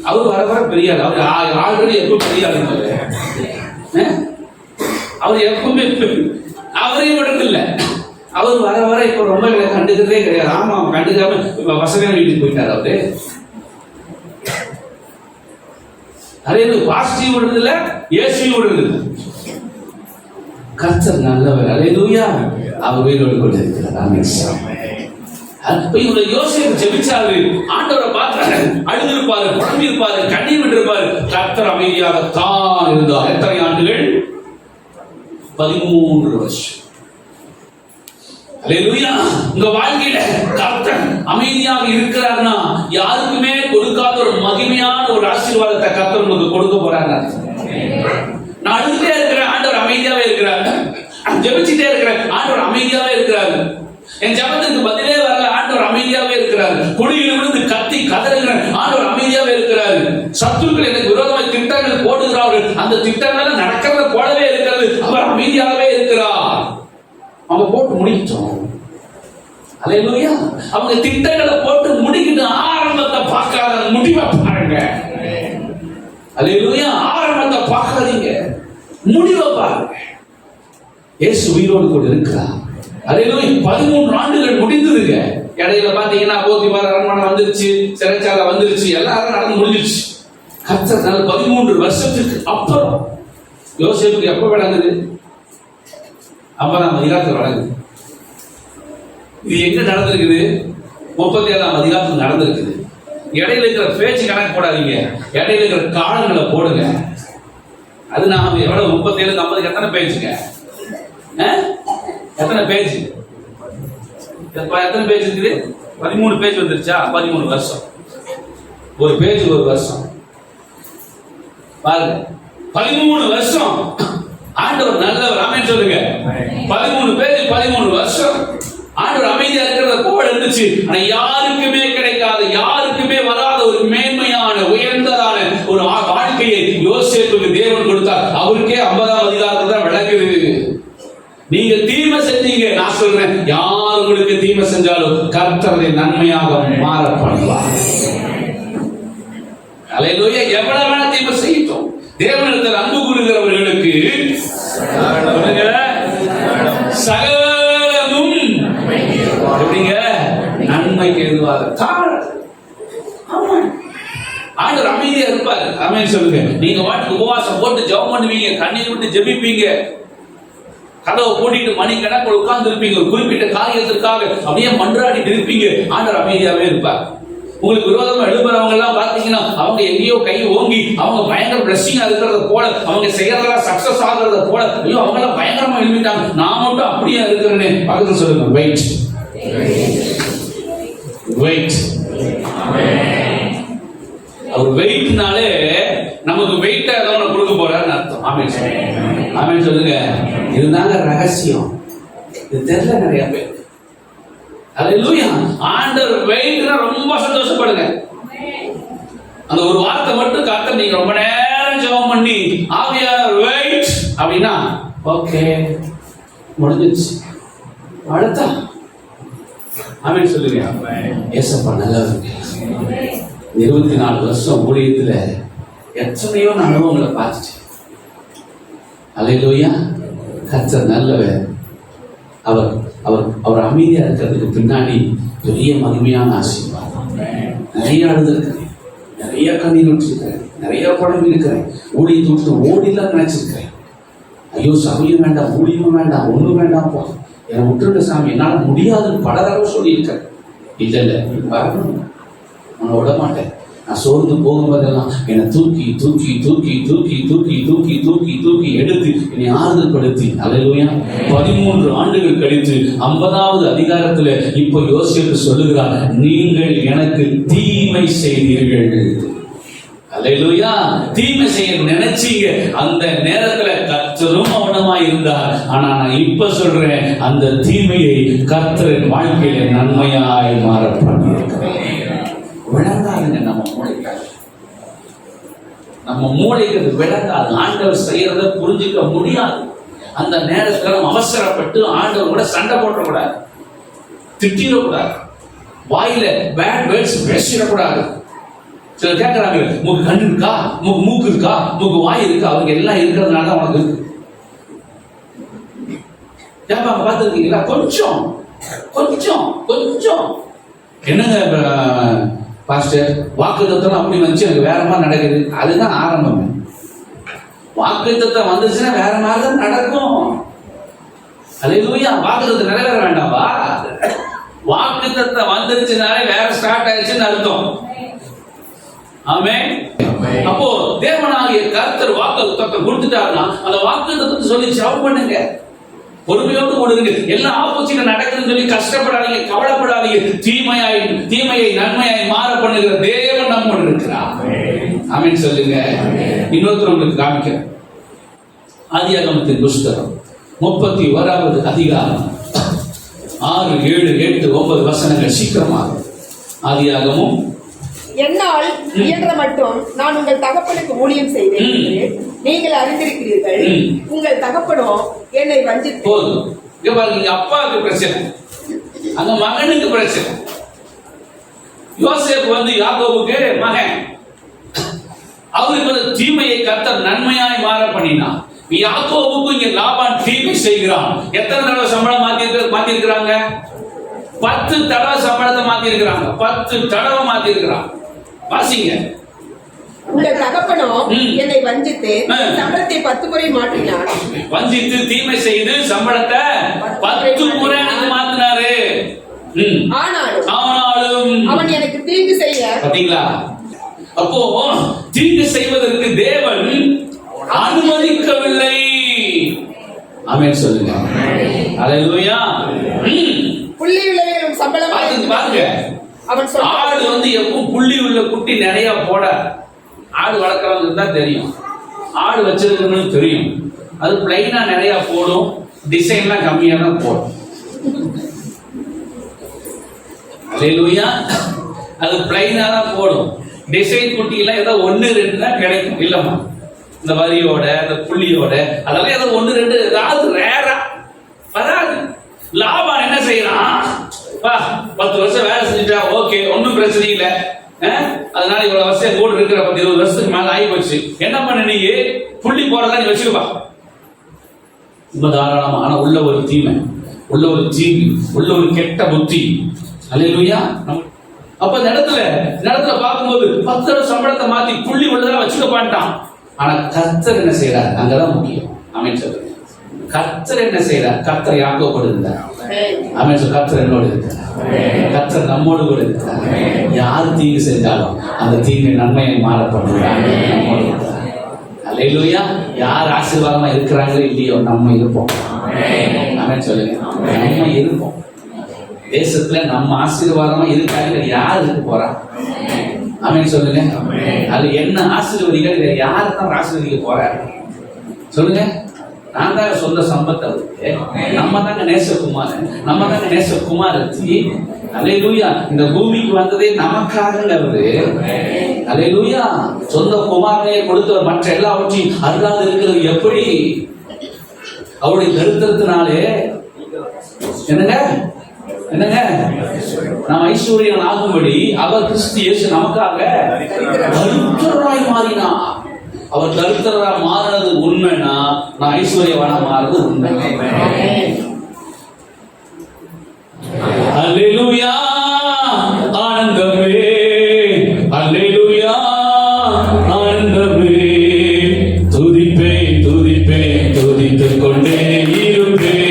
அவர் வர வர பெரிய ஆள். அவர் ஆல்ரெடி எப்பவும் பெரிய ஆள். அவர் எப்பவுமே அவரையும் விடுறது இல்லை. அவர் வர வர இப்ப ரொம்ப கண்டுக்கிறதே கிடையாது. ஆமா, கண்டுக்காம வசதியான வீட்டுக்கு போயிட்டார். அவரு அதே பாசிட்டிவ் விடுறது இல்லை, ஏசியும் விடுறது இல்லை. கர்த்தர் நல்லவர். அல்லேலூயா. அவர் உயிரோடு கொண்டு இருக்கிறார். ஆமென். இவங்க யோசேப்பு ஜெபிச்சாரு, ஆண்டவரை பார்த்தாரு, அழுதிருப்பாரு, குழம்பி இருப்பாரு, கண்ணீர் விட்டிருப்பாரு. கர்த்தர் அமைதியாகத்தான் இருந்தார். எத்தனை ஆண்டுகள்? 13 வருஷம். அல்லேலூயா. உங்க வாழ்க்கையில கர்த்தர் அமைதியாக இருக்கிறார்னா யாருக்குமே கொடுக்காத ஒரு மகிமையான ஒரு ஆசீர்வாதத்தை கர்த்தர் உங்களுக்கு கொடுக்க போறாங்க. நான் அழுதுட்டே இருக்கிறேன், ஆண்டவர் அமைதியாவே இருக்கிறார். ஜெபிச்சுட்டே இருக்கிறேன், ஆண்டவர் அமைதியாவே இருக்கிறாரு. என் ஜபத்துக்கு பதிலே வரல, ஆண்டவர் அமைதியாவே இருக்கிறாரு. குழியில் விழுந்து கத்தி கதறுகிறேன், ஆண்டவர் அமைதியாவே இருக்கிறாரு. சத்துருக்கள் எனக்கு விரோதமாக திட்டங்கள் போடுகிறார்கள், அந்த திட்டங்கள் நடக்கிறத போலவே இருக்கிறது, அவர் அமைதியாகவே இருக்கிறார். அவங்க போட்டு முடிக்கிட்டோம். அல்லேலூயா. அவங்க திட்டங்களை போட்டு முடிக்கிட்டு ஆரம்பத்தை பார்க்காத, முடிவை பாருங்க. அல்லேலூயா. ஆரம்பத்தை பார்க்காதீங்க, முடிவை பாருங்க. இயேசு உயிரோடு கூட இருக்கிறார். அல்லேலூயா. 13 ஆண்டுகள் முடிந்ததுங்க. இடையில பாத்தீங்கன்னா போத்திபார் அரண்மனை வந்துருச்சு, சிறைச்சாலை வந்துருச்சு, எல்லாரும் நடந்து முடிஞ்சிருச்சு. கர்த்தர் 13 வருஷத்துக்கு அப்புறம் யோசேப்புக்கு எப்ப விளங்குது? அப்பதான் அதிகாரத்தில் வழங்குது. இது எங்க நடந்திருக்குது? 37ஆம் அதிகாரத்தில் நடந்திருக்குது. இடையில இருக்கிற பேச்சு கணக்கு போடாதீங்க, இடையில இருக்கிற காலங்களை போடுங்க. அது நாம எவ்வளவு 37 50 எத்தனை பேஜுங்க? எத்தனை பேஜ்? எத்தனை பேஜ் இருக்குது? 13 பேஜ் வந்துருச்சா? 13 வருஷம். ஒரு பேஜ் ஒரு வருஷம் பாருங்க. 13 வருஷம் ஆண்டவர் நல்லவர். ஆமென் சொல்லுங்க. 13 பேஜ் 13 வருஷம் ஆண்டவர் அமைதியா இருக்கிறத போல இருந்துச்சு. ஆனா யாருக்குமே கிடைக்காத, யாருக்குமே வராத ஒரு மேன்மையான உயர்ந்ததான ஒரு வாழ்க்கையை யோசேப்புக்கு தேவன் கொடுத்தார். அவருக்கே 50ஆம் அதிகாரத்துல தான் விளங்குது. நீங்க தீமை செஞ்சீங்க, நான் சொல்றேன், யார் உங்களுக்கு தீமை செஞ்சாலும் கர்த்தரை நன்மையாக மாற பண்ணுவார். அல்லேலூயா. எவ்வளவு வேணா தீமை செய்யட்டும், தேவனிடத்தில் அன்பு கூறுகிறவர்களுக்கு சகலமும் எப்படிங்க நன்மைக்கு எதுவாக. ஆண்டவர் அமைதியா இருப்பார். ஆமென் சொல்லுங்க. நீங்க வாட்டுக்கு உபவாசம் போட்டு ஜெபம் பண்ணுவீங்க, கண்ணீர் விட்டு ஜெபிப்பீங்க, கதவை போட்டிட்டு மணி கணக்கு உட்கார்ந்து இருப்பீங்க, ஒரு குறிப்பிட்ட காரியத்திற்காக அப்படியே மன்றாடி இருப்பீங்க. ஆண்டவர் அமைதியாவே இருப்பார். உங்களுக்கு விரோதமா எழுப்புறவங்க எல்லாம் பாத்தீங்கன்னா அவங்க எங்கேயோ கை ஓங்கி அவங்க பயங்கர பிளஸிங்கா இருக்கிறத போல, அவங்க செய்யறதெல்லாம் சக்சஸ் ஆகுறத போல, ஐயோ அவங்க எல்லாம் பயங்கரமா எழுப்பிட்டாங்க, நான் மட்டும் அப்படியே இருக்கிறேன்னு பக்கத்துல சொல்லுங்க. Wait wait. அவர் வெயிட்னாலே நமக்கு வெயிட்டா ஏதோ கொடுக்க போறாருன்னு அர்த்தம். ஆமென் சொல்லுங்க. ஆமென் சொல்லுங்க. இதுதாங்க ரகசியம். இது தெரியல நிறைய பேர். அல்லேலூயா. ஆண்டவர் வெயிட்னா ரொம்ப சந்தோஷப்படுங்க. அந்த ஒரு வார்த்தை மட்டும் கர்த்தர் நீங்க ரொம்ப நேரம் ஜெபம் பண்ணி ஆவியானவர் வெயிட் அப்படின்னா ஓகே முடிஞ்சிச்சு. அடுத்த ஆமென் சொல்லுங்க. ஏசப்பா நல்லவங்க. 24 வருஷம் ஊழியத்துல எத்தனையோ அனுபவங்களை பார்த்துச்சு. அல்லேலூயா. கர்த்தர் நல்லவர். அவர் அவர் அவர் அமைதியா இருக்கிறதுக்கு பின்னாடி பெரிய மகிமையான ஆசீர்வாதம். நிறைய அழுதுருக்கிறேன், நிறைய கண்ணீர் விட்டுருக்கிறேன், நிறைய படம் இருக்கிறேன், ஊழியத்தை விட்டு ஓடிலாம் நினைச்சிருக்கிறேன். ஐயோ சமயம் வேண்டாம், ஊழியமும் வேண்டாம், ஒண்ணும் வேண்டாம் போ, என்னை விட்டுருக்க சாமி, என்னால் முடியாதுன்னு பல தடவை சொல்லியிருக்கேன். இல்லை வரணும், நான் விட மாட்டேன். நான் சோர்ந்து போகும்போதெல்லாம் என்னை தூக்கி தூக்கி தூக்கி தூக்கி தூக்கி தூக்கி தூக்கி தூக்கி எடுத்து என்னை ஆறுதல் படுத்தி, அல்லேலூயா, 13 ஆண்டுகள் கழித்து 50வது அதிகாரத்துல இப்போ யோசிப்பு சொல்லுகிறார், நீங்கள் எனக்கு தீமை செய்தீர்கள். அல்லேலூயா. தீமை செய்ய நினைச்சீங்க. அந்த நேரத்துல கர்த்தரும் மௌனமா இருந்தார். ஆனா நான் இப்ப சொல்றேன், அந்த தீமையை கர்த்தரின் வாழ்க்கையில நன்மையாய் மாற பண்ணியிருக்கிறேன். விளங்காதுங்க நம்ம மூளைக்கு அது விளங்காது. ஆண்டவர் செய்யறத புரிஞ்சுக்க முடியாது. அந்த நேரத்துல நம்ம அவசரப்பட்டு ஆண்டவர் கூட சண்டை போட்டக்கூடாது, திட்டிடக்கூடாது, வாயில பேட் வேர்ட்ஸ் பேசிடக்கூடாது. சில கேட்கறாங்க, மூக்கு கண்ணு இருக்கா, மூக்கு இருக்கா, மூக்கு வாய் இருக்கா, அவங்க எல்லாம் இருக்கிறதுனால உனக்கு இருக்கு. ஏன் பார்த்துருக்கீங்களா? கொஞ்சம் கொஞ்சம் கொஞ்சம் என்னங்க பாஸ்டர், வாக்குத்தத்தம் அப்படி வந்துச்சு, எனக்கு வேற மாதிரி நடக்குது. அதுதான் ஆரம்பம். வாக்குத்தத்தம் வந்துச்சுன்னா வேற மாதிரி தான் நடக்கும். அல்லேலூயா. வாக்குத்தத்தம் நிறைவேற வேண்டாமா? வாக்குத்தத்தம் வந்துருச்சுனாலே வேற ஸ்டார்ட் ஆயிடுச்சுன்னு அர்த்தம். ஆமென். அப்போ தேவனாகிய கர்த்தர் வாக்குத்தத்தம் கொடுத்துட்டாருன்னா அந்த வாக்குத்தத்தத்தை சொல்லி ஜெபம் பண்ணுங்க. பொறுமையோடு கொடுங்க. எல்லாம் ஆப்போசிட்டா நடக்குதுன்னு சொல்லி கஷ்டப்படாதீங்க, கவலைப்படாதீங்க. தீமையை நன்மையாய் மாற பண்ணுகிற தேவன் நம்மோடு இருக்கிறார். ஆமென் சொல்லுங்க. இன்னொருத்தர் உங்களுக்கு காமிக்கிறேன். ஆதியாகமத்தின் புஸ்தகம் 31வது அதிகாரம் 6, 7, 8, 9 வசனங்கள் சீக்கிரமாக. ஆதியாகமும், என்னால் இயன்ற மட்டும் நான் உங்கள் தகப்பனுக்கு ஊழியம் செய்தேன் என்று நீங்கள் அறிந்திருக்கிறீர்கள். உங்கள் தகப்பனோ என்னை வஞ்சித்து. போதும். இங்க பாருங்க, அப்பாவுக்கு பிரச்சனை, அங்க மகனுக்கு பிரச்சனை. யோசேப்பு வந்து யாக்கோபுக்கு மகன், அவருக்கு வந்து தீமையை கர்த்தர் நன்மையாய் மாற பண்ணினார். யாக்கோபுக்கு இங்க லாபான் தீமை செய்கிறான். எத்தனை தடவை சம்பளம் மாத்தி இருக்கிறாங்க? 10 தடவை சம்பளத்தை மாத்தி இருக்கிறாங்க. 10 தடவை மாத்தி இருக்கிறாங்க. வாசிங்க. உங்கள் தகப்பனோ என்னை வஞ்சித்து சம்பளத்தை 10 முறை மாற்றினார். வஞ்சித்து தீமை செய்து சம்பளத்தை 10 முறை மாத்தினாரு. ஆனாலும் அவன் எனக்கு தீங்கு செய்ய. பாத்தீங்களா? அப்போ தீங்கு செய்வதற்கு தேவன் அனுமதிக்கவில்லை. ஆமென் சொல்லுங்க. அல்லேலூயா. புள்ளி விளைவிலும் சம்பளம் பாருங்க. அவன் ஆடு வந்து எப்பவும் புள்ளி உள்ள குட்டி நிறைய போட, ஆடு வளர்க்கறவங்க தான் தெரியும், ஆடு வச்சிருக்கவங்களுக்கு தெரியும். அது பிளைனா நிறைய போடும், டிசைன்லாம் கம்மியா தான் போடும். அல்லேலூயா. அது பிளைனா தான் போடும். டிசைன் குட்டி எல்லாம் ஏதோ 1, 2 தான் கிடைக்கும். இல்லம்மா, இந்த வரியோட இந்த புள்ளியோட அதெல்லாம் ஏதோ 1, 2 ஏதாவது ரேரா வராது. லாபம் என்ன செய்யறான்? 10 வருஷம் வேலை செஞ்சுட்டா ஓகே, ஒன்னும் பிரச்சனை இல்லை. அதனால இவ்வளவு வருஷம் கூட இருக்கிற 20 வருஷத்துக்கு மேல ஆகி போச்சு. என்ன பண்ண, நீ புள்ளி போறதா நீ வச்சுக்கப்பா, ரொம்ப தாராளமா. ஆனா உள்ள ஒரு தீமை, உள்ள ஒரு தீங்கு, உள்ள ஒரு கெட்ட புத்தி. அல்லேலூயா. அப்ப இந்த இடத்துல பார்க்கும்போது 10 தடவை சம்பளத்தை மாத்தி புள்ளி உள்ளதெல்லாம் வச்சுக்கப்பான்ட்டான். ஆனா கர்த்தர் என்ன செய்யறார்? அங்கதான் முக்கியம். ஆமென் சொல்லுங்க. கர்த்தர் என்ன செய்யறார்? கர்த்தர் யாக்கோபோடு இருந்தார். ஆமென் சொல்லுங்க. கர்த்தர் என்னோடு இருக்கிறார். கர்த்தர் நம்மோடு கூட இருக்கிறார். யார் தீங்கு செஞ்சாலும் அந்த தீங்கை நன்மையை மாற பண்ணுகிறார். நம்மோடு இருக்கிறார். அல்லேலூயா. யார் ஆசீர்வாதமா இருக்கிறாங்களோ இல்லையோ நம்ம இருப்போம். ஆமென் சொல்லுங்க. நம்ம இருப்போம். தேசத்துல நம்ம ஆசீர்வாதமா இருக்காங்க, யார் இருக்க போறா? ஆமென் சொல்லுங்க. அது என்ன ஆசீர்வதிகள், யாரு தான் ஆசீர்வதிக்க போற? சொல்லுங்க. நான் தாங்க சொந்த சம்பத் அவருக்கு, நம்ம தாங்க நேசகுமாரன், நம்ம தாங்க நேசகுமாரத்தி. அல்லேலூயா. இந்த பூமிக்கு வந்ததே நமக்காக அவரு. அல்லேலூயா. சொந்த குமாரனையே கொடுத்தவர் மற்ற எல்லாவற்றையும் அருளாது இருக்கிறது எப்படி? அவருடைய தரித்திரத்தினாலே என்னங்க என்னங்க நாம் ஐஸ்வர்யம் ஆகும்படி அவர் கிறிஸ்து இயேசு நமக்காக தரித்திரராய் மாறினார். அவர் தரித்திரரா மாறினது உண்மைனா நான் ஐஸ்வர்யவானா மாறுறது உண்மை. அல்லேலூயா. ஆனந்தமே, அல்லேலூயா, ஆனந்தமே. துதிப்பேன் துதிப்பேன் துதித்துக் கொண்டே இருப்பேன்.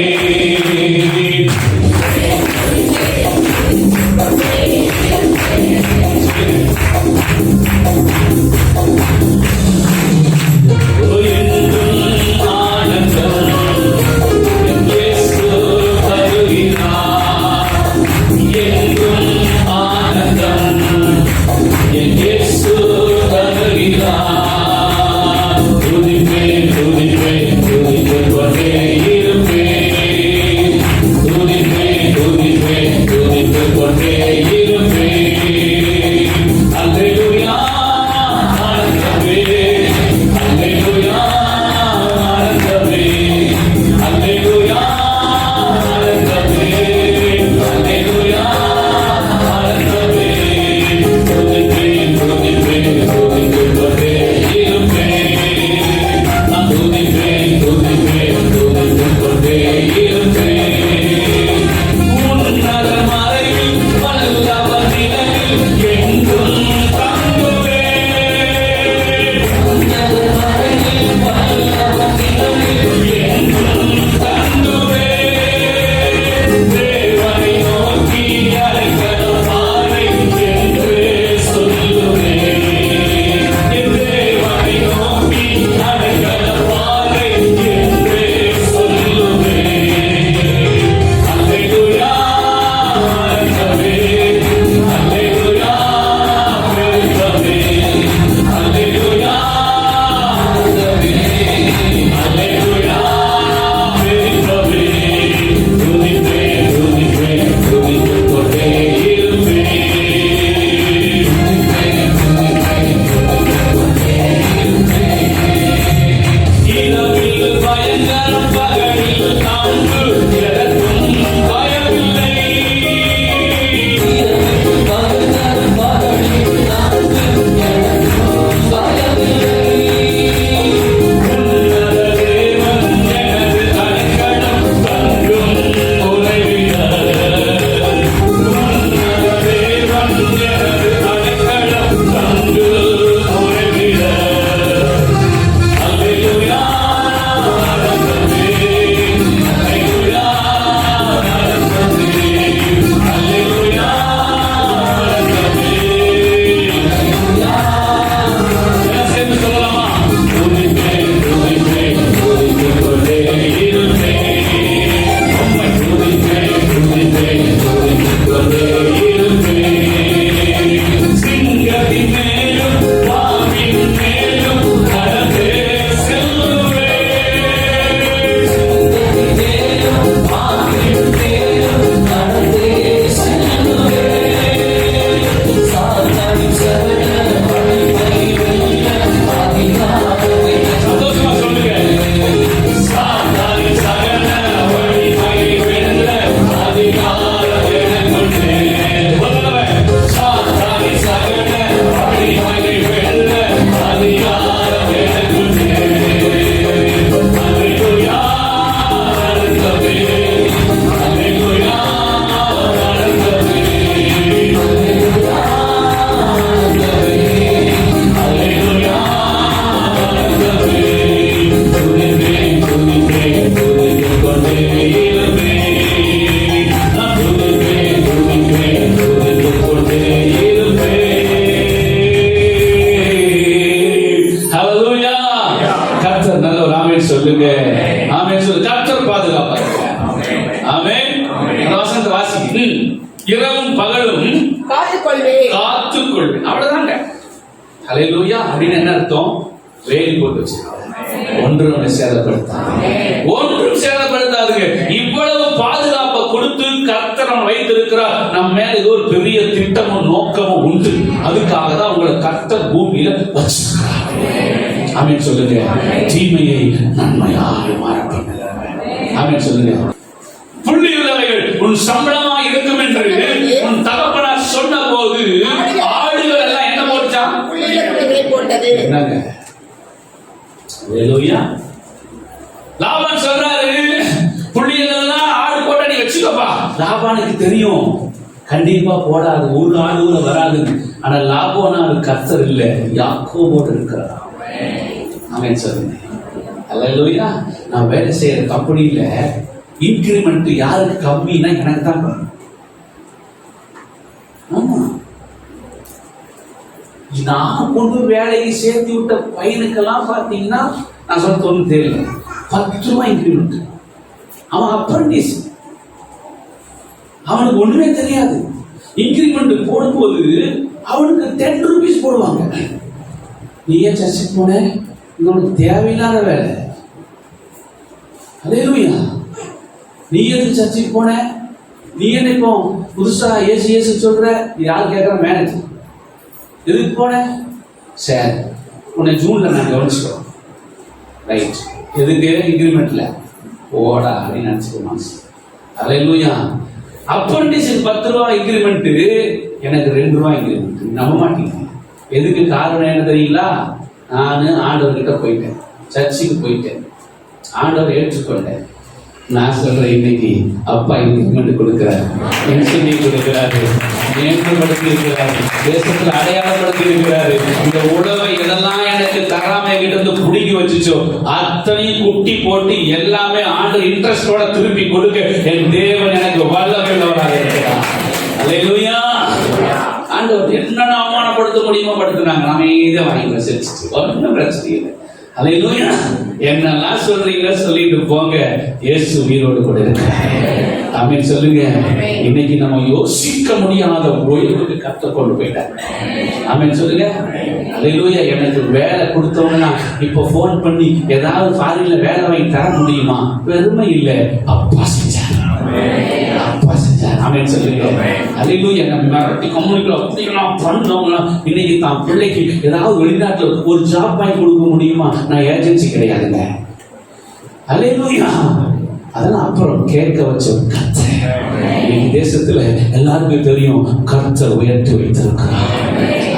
சொல்லுங்க. ஆமென் சொல்லு. கர்த்தர் பாதுகாப்பார். ஆமென். அந்த வசனத்தை வாசிங்க. இரவும் பகலும் காத்துக்கொள்வேன். அவ்வளவுதாங்க. ஹல்லேலூயா. அப்படின்னு என்ன அர்த்தம்? வேலி போட்டு வச்சிருக்காங்க. ஒன்றும் நம்மை சேதப்படுத்தாது, ஒன்றும் சேதப்படுத்தாதுங்க. இவ்வளவு பாதுகாப்பை கொடுத்து கர்த்தர் நம்ம வைத்திருக்கிறார். நம்ம மேல ஏதோ ஒரு பெரிய திட்டமும் நோக்கமும் உண்டு. அதுக்காக தான் உங்களை கர்த்தர் பூமியில வச்சிருக்கிறார். ஆமென் சொல்லுங்க. தீமையை நன்மையாக மாற பண்ணுகிறார். ஆமென் சொல்லுங்க. புள்ளி உள்ளவைகள் உன் சம்பளமா இருக்கும் என்று உன் தகப்பனார் சொன்ன போது ஆடுகள் எல்லாம் என்ன போட்டான்? போட்டது. என்னங்க ஹல்லேலூயா. லாபான் சொல்றாரு, புள்ளியெல்லாம் ஆடு போட்ட நீ வச்சுக்கப்பா. லாபானுக்கு தெரியும் கண்டிப்பா போடாது, ஒரு ஆடு கூட வராது. ஆனா லாபான் அது கர்த்தர் இல்ல, யாக்கோபோடு இருக்கிறார். ஆமென் சொல்லுங்க. ஹல்லேலூயா. நான் வேலை செய்யற கம்பெனியில இன்கிரிமெண்ட் யாருக்கு கம்மின்னா எனக்கு தான் கம்மி. ஆமா, நான் கொண்டு வேலைக்கு சேர்த்து விட்ட பையனுக்கெல்லாம் பார்த்தீங்கன்னா நான் சொல்ல தோணும் தெரியல, 10 ரூபாய் இன்கிரிமெண்ட். அவன் அப்ரண்டிஸ், அவனுக்கு ஒண்ணுமே தெரியாது. இன்கிரிமெண்ட் போடும்போது அவனுக்கு 10 ரூபீஸ் போடுவாங்க. நீ ஏன் சர்ச்சுக்கு போன? இது உனக்கு தேவையில்லாத வேலை. ஹல்லேலூயா. நீ எதுக்கு சர்ச்சுக்கு போன? நீ என்ன இப்போ புதுசா ஏசு சொல்ற? யார் கேட்கற? மேனேஜர். எதுக்கு போன? சார் உன்னை ஜூன்ல நான் கவனிச்சுக்கிறோம். ரைட். எதுக்கு? இன்கிரிமெண்ட்ல ஓடா அப்படின்னு நினைச்சுக்கோமா? ஹல்லேலூயா. அப்ரண்டிஸுக்கு 10 ரூபாய் இன்கிரிமெண்ட், எனக்கு 2 ரூபாய் இன்கிரிமெண்ட். நம்ப மாட்டீங்க. எதுக்கு காரணம் என்ன தெரியுங்களா? நான் ஆண்டவர்கிட்ட போயிட்டேன், சர்ச்சுக்கு போயிட்டேன், ஆண்டவர் ஏற்றுக்கொண்டேன். நான் சொல்றேன், இன்னைக்கு அப்பா இன்கிரிமெண்ட் கொடுக்கிறாரு, இன்சென்டிவ் கொடுக்கிறாரு, மேம்படுத்தி இருக்கிறாரு, தேசத்துல அடையாளப்படுத்தி இருக்கிறாரு. இந்த உணவை எதெல்லாம் எனக்கு தராம கிட்ட இருந்து புடுங்கி வச்சுச்சோ அத்தனையும் குட்டி போட்டு எல்லாமே ஆண்டு இன்ட்ரெஸ்டோட திருப்பி கொடுக்க என் தேவன் எனக்கு வல்லமை உள்ளவராக இருக்கிறார். அல்லேலூயா. ஆண்டவர் என்னென்ன அவமானப்படுத்த முடியுமோ படுத்துனாங்க, நாம இதை வாங்கி செஞ்சுட்டு ஒன்றும் பிரச்சனை இல்லை. அல்லேலூயா. என்னெல்லாம் சொல்றீங்க சொல்லிட்டு போங்க, இயேசு உயிரோடு கூட இருக்கிறார். ஆமென் சொல்லுங்க. இன்னைக்கு நம்ம யோசிக்க முடியாத ஓய்வுக்கு கத்த கொண்டு போயிட்டார். ஆமென் சொல்லுங்க. அல்லேலூயா. எனக்கு வேலை கொடுத்தவங்கன்னா இப்ப போன் பண்ணி ஏதாவது ஃபாரின்ல வேலை வாங்கி தர முடியுமா? பெருமை இல்லை, அப்பா செஞ்சார், அப்பா செஞ்சார். ஆமென் சொல்லுங்க. அல்லேலூயா. நம்ம மிரட்டி கம்யூனிட்டில அப்படியெல்லாம் பண்ணவங்க இன்னைக்கு தான் பிள்ளைக்கு ஏதாவது வெளிநாட்டுல ஒரு ஜாப் வாங்கி கொடுக்க முடியுமா? நான் ஏஜென்சி கிடையாதுங்க. அல்லேலூயா. அதெல்லாம் அப்புறம் கேட்க வச்ச கர்த்தர். இன்னைக்கு தேசத்துல எல்லாருக்கும் தெரியும் கர்த்தர் உயர்த்தி வைத்திருக்கிறார்.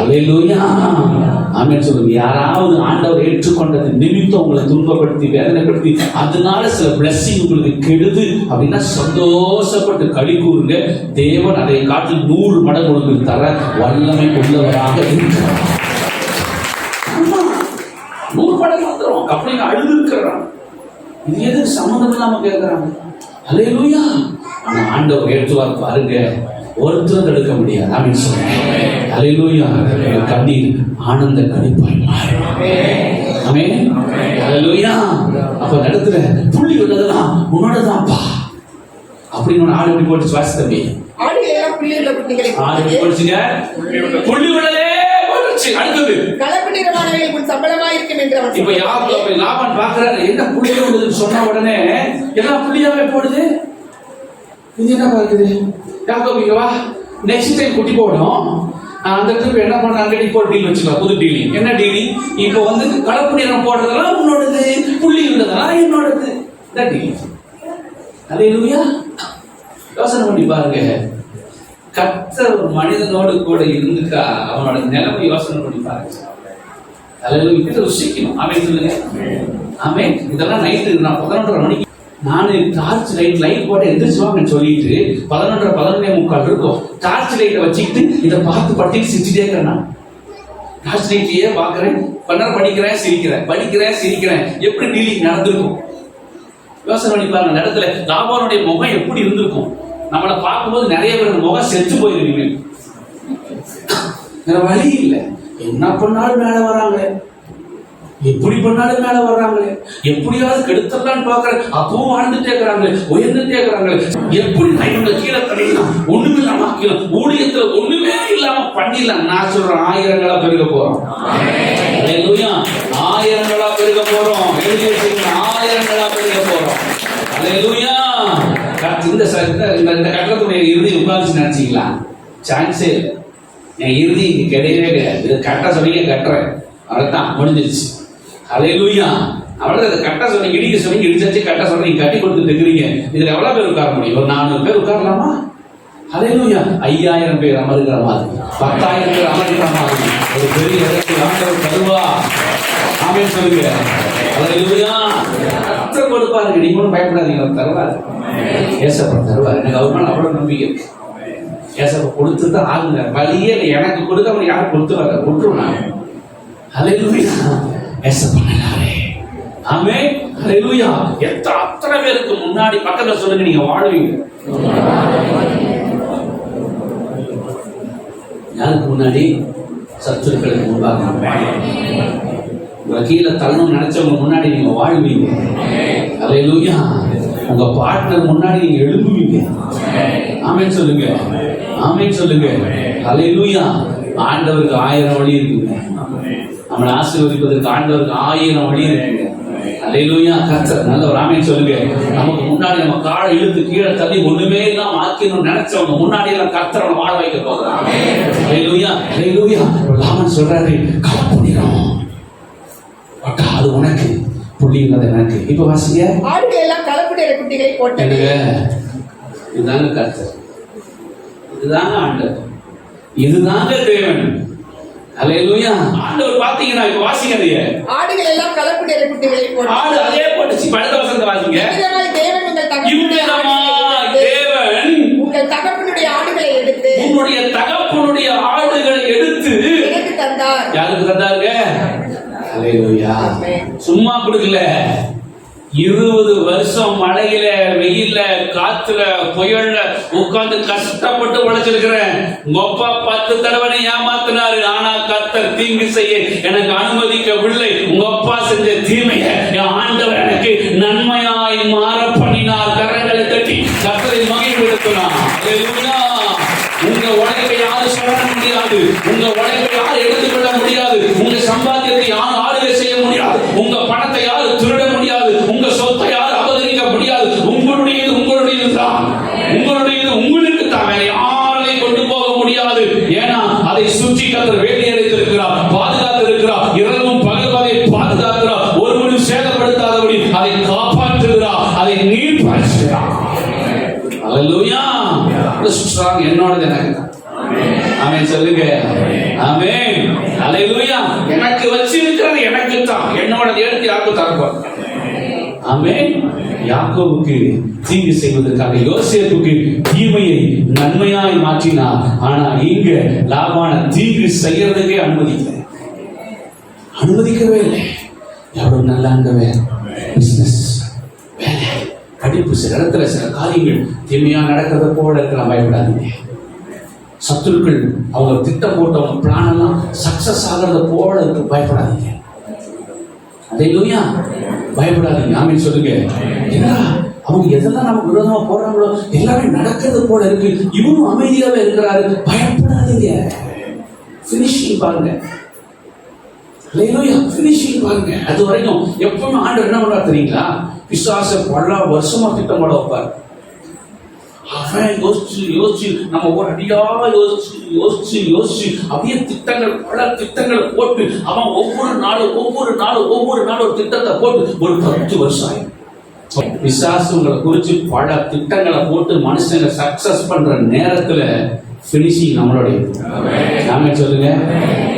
அல்லேலூயா. ஆமென் சொல்லுங்க. யாராவது ஆண்டவர் ஏற்றுக்கொண்டது நிமித்தம் உங்களை துன்பப்படுத்தி வேதனைப்படுத்தி அதனால சில பிளஸிங் உங்களுக்கு கெடுது அப்படின்னா சந்தோஷப்பட்டு களி கூறுங்க. தேவன் அதை காட்டி 100 மடங்கு உங்களுக்கு தர வல்லமை உள்ளவராக இருக்கிறார். 100 மடங்கு வந்துடும் அப்படின்னு அழுது இருக்கிறான். இது எதுக்கு சம்மந்தம் இல்லாம கேட்கிறாங்க? அல்லேலூயா. ஆனா ஆண்டவர் ஏற்றுவார் பாருங்க, ஒருத்தரும் தடுக்க முடியாது. அப்படின்னு சொல்றேன். அல்லேலூயா. கண்ணீர் ஆனந்த கழிப்பாய் மாறும். ஆமென். அல்லேலூயா. அப்ப நடத்துல புள்ளி உள்ளதெல்லாம் உன்னோடதான்ப்பா அப்படின்னு ஆடு எப்படி போட்டு சுவாசி தம்பி ஆடு போட்டுச்சுங்க. புள்ளி உள்ளதே போட்டுச்சு. அடுத்தது கலப்பு நிறமானவைகள் உன் சம்பளமாய் இருக்கும் என்று அவன் இப்ப யாக்கோபு லாபான் பார்க்கறாரு, என்ன புள்ளி உள்ளதுன்னு சொன்ன உடனே எல்லாம் புள்ளியாவே போடுது. இது என்ன பார்க்குது? யாக்கோபு இங்க வா, நெக்ஸ்ட் டைம் குட்டி போடும். அந்த ட்ரிப் என்ன பண்ணாங்க? இப்போ டீல் வச்சுக்கலாம், புது டீல். என்ன டீல்? இப்போ வந்து கலப்பு நிறம் போடுறதெல்லாம் உன்னோடது, புள்ளி உள்ளதெல்லாம் என்னோடது. இந்த டீல். அல்லேலூயா. யோசனை பண்ணி பாருங்க. கர்த்தர் ஒரு மனிதனோடு கூட இருந்துட்டா அவனோட நிலைமை யோசனை பண்ணி பாருங்க. அல்லேலூயா. இதை ருசிக்கணும். ஆமென் சொல்லுங்க. ஆமென். இதெல்லாம் நைட்டு நான் 11:30 மணிக்கு நான் டார்ச் லைட் போட்டு எந்திரிச்சுவாங்கன்னு சொல்லிட்டு 11:30 11:45 இருக்கும். டார்ச் லைட்டை வச்சுக்கிட்டு இதை பார்த்து படுத்திட்டு சிரிச்சுட்டே இருக்கிறேன். டார்ச் லைட்லயே பாக்குறேன், படிக்கிறேன், சிரிக்கிறேன். எப்படி டீலிங் நடந்திருக்கும் யோசனை பண்ணி பாருங்க. அந்த இடத்துல லாபானுடைய முகம் எப்படி இருந்திருக்கும்? நம்மளை பார்க்கும்போது நிறைய பேர் முகம் செத்து போயிருக்கீங்க. வேற வழி இல்லை. என்ன பண்ணாலும் மேல வராங்களே, எப்படி பண்ணாலும் மேல வர்றாங்களே, எப்படியாவது கெடுத்தலான்னு பாக்குறேன். அப்பவும் வாழ்ந்துட்டே இருக்கிறாங்களே, உயர்ந்துட்டே இருக்கிறாங்களே. எப்படி நான் இவங்க கீழே பண்ணிடலாம், ஒண்ணுமே இல்லாம ஆக்கலாம், ஊழியத்துல ஒண்ணுமே இல்லாம பண்ணிடலாம். நான் சொல்றேன், 1000ங்களா பெருக போறோம். ஆயிரங்களா பெருக போறோம். எழுதி வச்சுக்கோங்க, ஆயிரங்களா பெருக போறோம். அல்லேலூயா. இந்த கட்டத்துடைய இறுதி உட்கார்ந்து நினைச்சீங்களா? சான்ஸே இல்லை. என் இறுதி கிடையவே கிடையாது. இது கட்ட சொன்னீங்க, கட்டுறேன், அவ்வளவுதான், முடிஞ்சிருச்சு. அல்லேலூயா. அவ்வளவு கட்ட சொன்னீங்க, இடிக்க சொன்னீங்க, இடிச்சாச்சு. கட்ட சொன்னீங்க, கட்டி கொடுத்துட்டு இருக்கிறீங்க. இதுல எவ்வளவு பேர் உட்கார முடியும்? ஒரு 400 பேர் உட்காரலாமா? அல்லேலூயா. 5000 பேர் அமர்கிற மாதிரி, 10,000 பேர் அமர்கிற மாதிரி ஒரு பெரிய இடத்தில் ஆண்டவர் தருவா. ஆமென் சொல்லுங்க. அல்லேலூயா. கர்த்தர் கொடுப்பாருங்க, நீங்களும் பயப்படாதீங்க, அவர் தருவார். ஏசப்பா தருவார். எனக்கு அவர் மேல அவ்வளவு நம்பிக்கை இருக்கு. ஏசப்பா கொடுத்து தான் ஆகுங்க. வழியே எனக்கு கொடுக்க அவர் யாரும் கொடுத்து வர விட்டுருவாங்க. அல்லேலூயா. ஏசப்பா நல்லாரே. ஆமென். அல்லேலூயா. அத்தனை பேருக்கு முன்னாடி பக்கத்துல சொல்லுங்க, நீங்க வாழ்வீங்க. யாருக்கு முன்னாடி? சத்துருக்களுக்கு முன்பாக. உங்களை கீழே தள்ளணும் நினைச்சவங்க முன்னாடி நீங்க வாழ்வீங்க. அல்லேலூயா. உங்க பார்ட்னர் முன்னாடி நீங்க எழுப்புவீங்க. ஆமென் சொல்லுங்க. ஆமென் சொல்லுங்க. அல்லேலூயா. ஆண்டவருக்கு 1000 வழி இருக்குங்க. நம்மளை ஆசீர்வதிப்பதற்கு ஆண்டவருக்கு 1000 வழி இருக்குங்க. அல்லேலூயா. கர்த்தர் நல்லவர். ஆமென் சொல்லுங்க. நமக்கு முன்னாடி நம்ம காலை இழுத்து கீழே தள்ளி ஒண்ணுமே இல்லாம ஆக்கணும்னு நினைச்சவங்க முன்னாடி எல்லாம் கர்த்தரை வாழ வைக்க போகிறார். அல்லேலூயா. அல்லேலூயா. லாமன் சொல்றாரு, கலப்புனிரும் அது உனக்கு, புள்ளி இல்லாத எனக்கு. இப்ப வாசிங்க. ஆடுகள் எல்லாம் கலப்புடைய குட்டிகளை போட்டது. இதுதாங்க கர்த்தர், இதுதாங்க ஆண்டவர், இதுதாங்க தேவன். அல்லேலூயா. ஆண்டவர் பாத்தீங்கன்னா இப்ப வாசிங்க. ஆடுகள் எல்லாம் கலப்புடைய குட்டிகளை போட்டது. ஆடு அதே போட்டுச்சு. படுத்த வசந்த வாசிங்க. தேவன் உங்கள் தகப்பனுடைய ஆடுகளை எடுத்து, உன்னுடைய தகப்பனுடைய ஆடுகளை எடுத்து எனக்கு தந்தார். யாருக்கு தந்தாருங்க? அல்லேலூயா. சும்மா கொடுக்கல. 20 வருஷம் மழையில, வெயில்ல, காத்துல, புயல்ல உட்கார்ந்து கஷ்டப்பட்டு உழைச்சிருக்கிறேன். உங்க அப்பா 10 தடவை ஏமாத்தினாரு. ஆனா கர்த்தர் தீங்கு செய்ய எனக்கு அனுமதிக்கவில்லை. உங்க அப்பா செஞ்ச தீமைய என் ஆண்டவர் எனக்கு நன்மையாய் மாற பண்ணினார். கரங்களை தட்டி கர்த்தரை மகிழ்வுபடுத்தினார். அல்லேலூயா. உங்க உழைப்பை யாரும் சொல்ல முடியாது. உங்க உழைப்பை யாரும் எடுத்துக்கொள்ள முடியாது. உங்க சம்பாத்தியத்தை யாரும் ஆளுகை செய்ய முடியாது. உங்க பணத்தை யாரும் திருட முடியாது. உங்க சொத்தை யாரும் அபகரிக்க முடியாது. உங்களுடையது உங்களுடையது தான். உங்களுடையது உங்களுக்கு தான். யாரை கொண்டு போக முடியாது. ஏன்னா அதை சுற்றி கர்த்தர் வேலி அடைத்திருக்கிறார், பாதுகாத்திருக்கிறார். இரவும் பகலும் அதை பாதுகாக்கிறார். ஒருவனும் சேதப்படுத்தாதபடி அதை காப்பாற்றுகிறார், அதை நீர்ப்பாய்ச்சுகிறார். அல்லேலூயா. ஸ்ட்ராங் என்னோடது எனக்கு. ஆமென் சொல்லுங்க. ஆமென். அல்லேலூயா. எனக்கு வச்சிருக்கிறது எனக்கு தான். என்னோடது எடுத்து யாருக்கு தரப்போம். ஆமென். யாக்கோபுக்கு தீங்கு செய்வதற்காக யோசேப்புக்கு தீமையை நன்மையாய் மாற்றினார். ஆனா இங்க லாபான தீங்கு செய்யறதுக்கே அனுமதிக்கவே இல்லை. எவ்வளவு நல்லாங்கவே பிசினஸ், வேலை, படிப்பு, சில இடத்துல சில காரியங்கள் தீமையா நடக்கிறத போல இருக்கலாம். பயப்படாதீங்க. சத்துருக்கள் அவங்க திட்டம் போட்டு அவங்க பிளான் எல்லாம் சக்சஸ் ஆகிறத போல இருக்கு. பயப்படாதீங்க. அல்லேலூயா. பயப்படாதீங்க. ஆமென் சொல்லுங்க. ஏன்னா அவங்க எதெல்லாம் நமக்கு விரோதமா போறாங்களோ எல்லாமே நடக்கிறது போல இருக்கு. இவனும் அமைதியாவே இருக்கிறாரு. பயப்படாதீங்க. பினிஷிங் பாருங்க. அல்லேலூயா. பினிஷிங் பாருங்க. அது வரைக்கும் எப்பவுமே ஆண்டவர் என்ன பண்றாரு தெரியுங்களா? பிசாச பல வருஷமா திட்டம் போட வைப்பார். அவன் யோசிச்சு நம்ம ஒரு அடியா யோசிச்சு அப்படியே பல திட்டங்களை போட்டு அவன் ஒவ்வொரு நாளும் ஒரு திட்டத்தை போட்டு ஒரு 10 வருஷம் ஆயிடும். பிசாசு உங்களை குறிச்சு பல திட்டங்களை போட்டு மனுஷங்க சக்சஸ் பண்ற நேரத்துல பினிஷிங் நம்மளுடைய. ஆமென் சொல்லுங்க.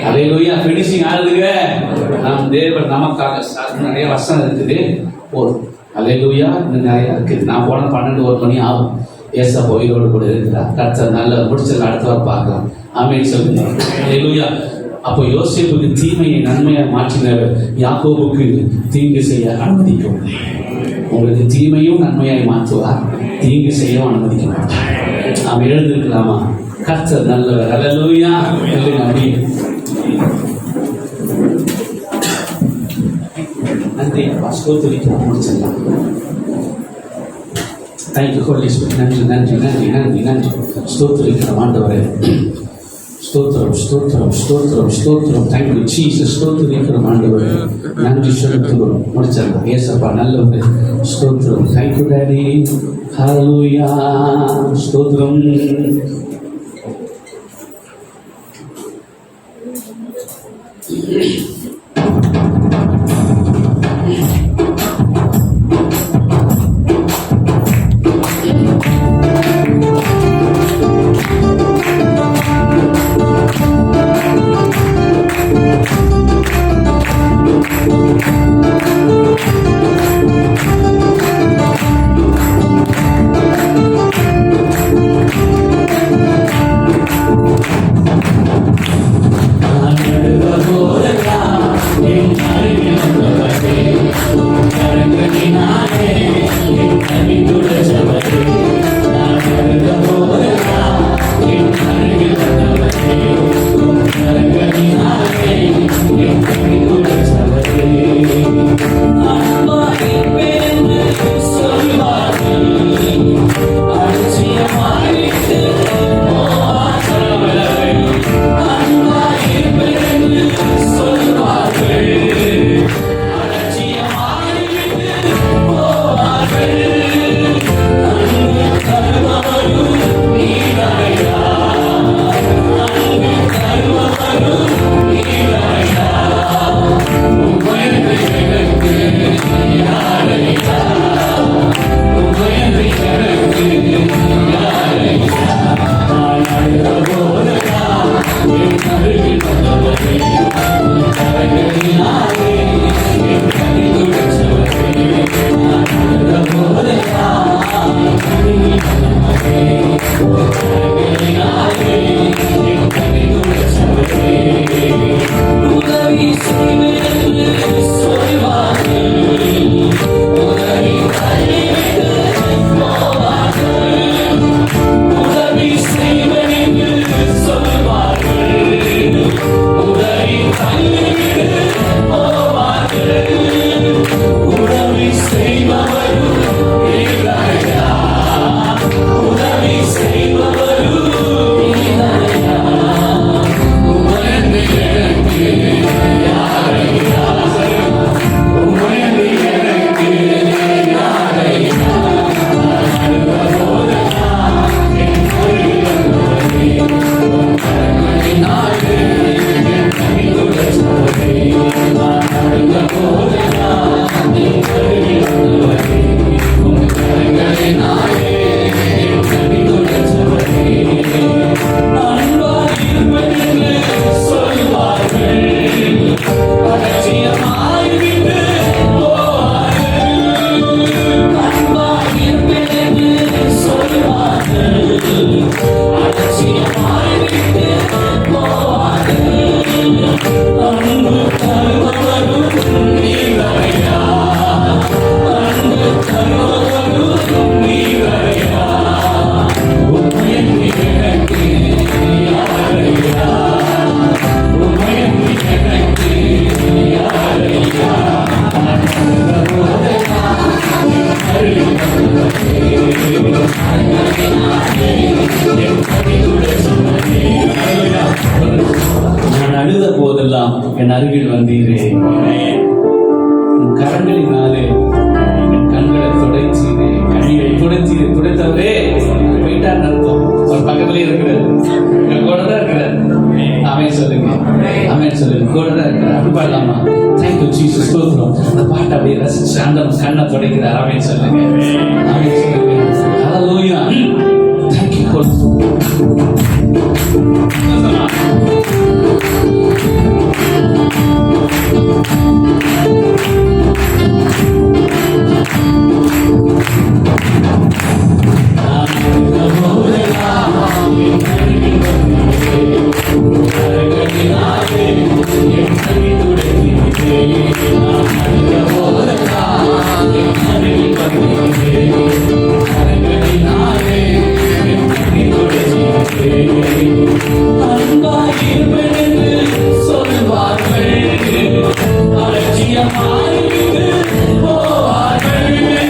அல்லேலூயா. பினிஷிங் ஆகுதுங்க. நம் தேவன் நமக்காக நிறைய வசனம் இருக்குது. போதும். அல்லேலூயா. இன்னும் நிறைய இருக்குது. நான் போன 12-1 மணி ஆகும். ஏசப்பா உயிரோடு கூட இருக்கிறார். கர்த்தர் நல்ல முடிச்சல் அடுத்தவர் பார்க்கலாம். ஆமென் சொல்லுங்க. அல்லேலூயா. அப்போ யோசேப்புக்கு தீமையை நன்மையை மாற்றினவர் யாக்கோபுக்கு தீங்கு செய்ய அனுமதிக்கவில்லை. உங்களுக்கு தீமையும் நன்மையாய் மாற்றுவார், தீங்கு செய்யவும் அனுமதிக்க மாட்டார். நாம் எழுந்திருக்கலாமா? கர்த்தர் நல்லவர். அல்லேலூயா. நன்றி. முடிச்சிடலாம். Thank you holy spirit. நன்றி. ஸ்தோத்திரிக்கிறோம் ஆண்டவரே. ஸ்தோத்திரம் ஸ்தோத்திரம் ஸ்தோத்திரம் ஸ்தோத்திரம். Thank you Jesus. ஸ்தோத்திரிக்கிறோம் ஆண்டவரே, நன்றி செலுத்துகிறோம். முடிச்சிடலாம். ஏசப்பா நல்லவரே, ஸ்தோத்திரம். Thank you daddy. ஹல்லேலூயா. ஸ்தோத்திரம். என் அருகில் வந்தீரே. உன் கரங்களினாலே என் கண்களை துடைச்சீரே, கண்களை துடைத்தவரே போயிட்டான்னு அர்த்தம். ஒரு பக்கத்துலயே இருக்கிறார், என் கூட தான் இருக்கிறார். அவன் சொல்லுங்க, அவன் சொல்லுங்க, கூட தான் இருக்கிறார். அப்படி பாடலாமா? Thank you Jesus. ஸ்தோத்திரம். அந்த பாட்டை அப்படியே ரசிச்சு அந்த கண்ணை துடைக்கிறார். அவன் சொல்லுங்க, அவன் சொல்லுங்க. ஹல்லேலூயா. தேங்க்யூ. சொல்வார்கள், அலட்சியமாய் போவார்கள்.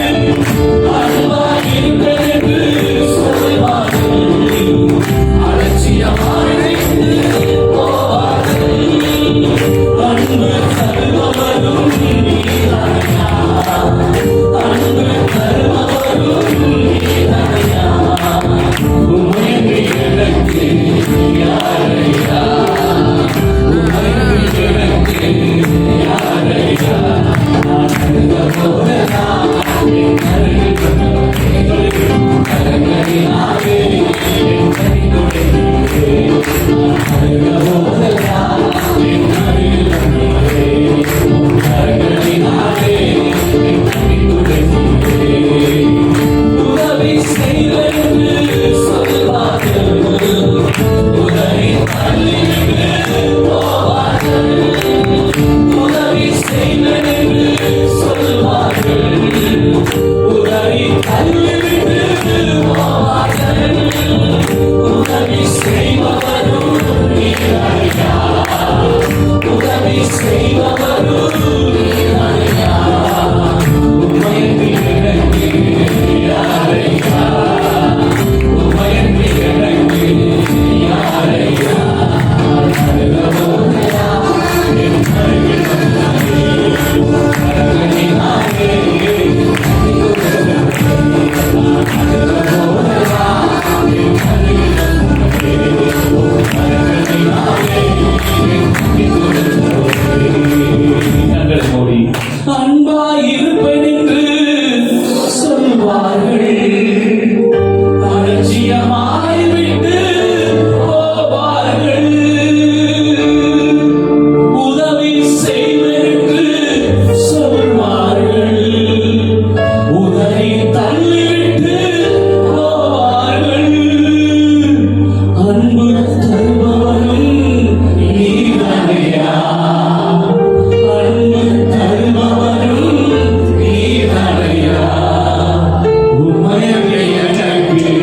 உமையன்றி எனக்கு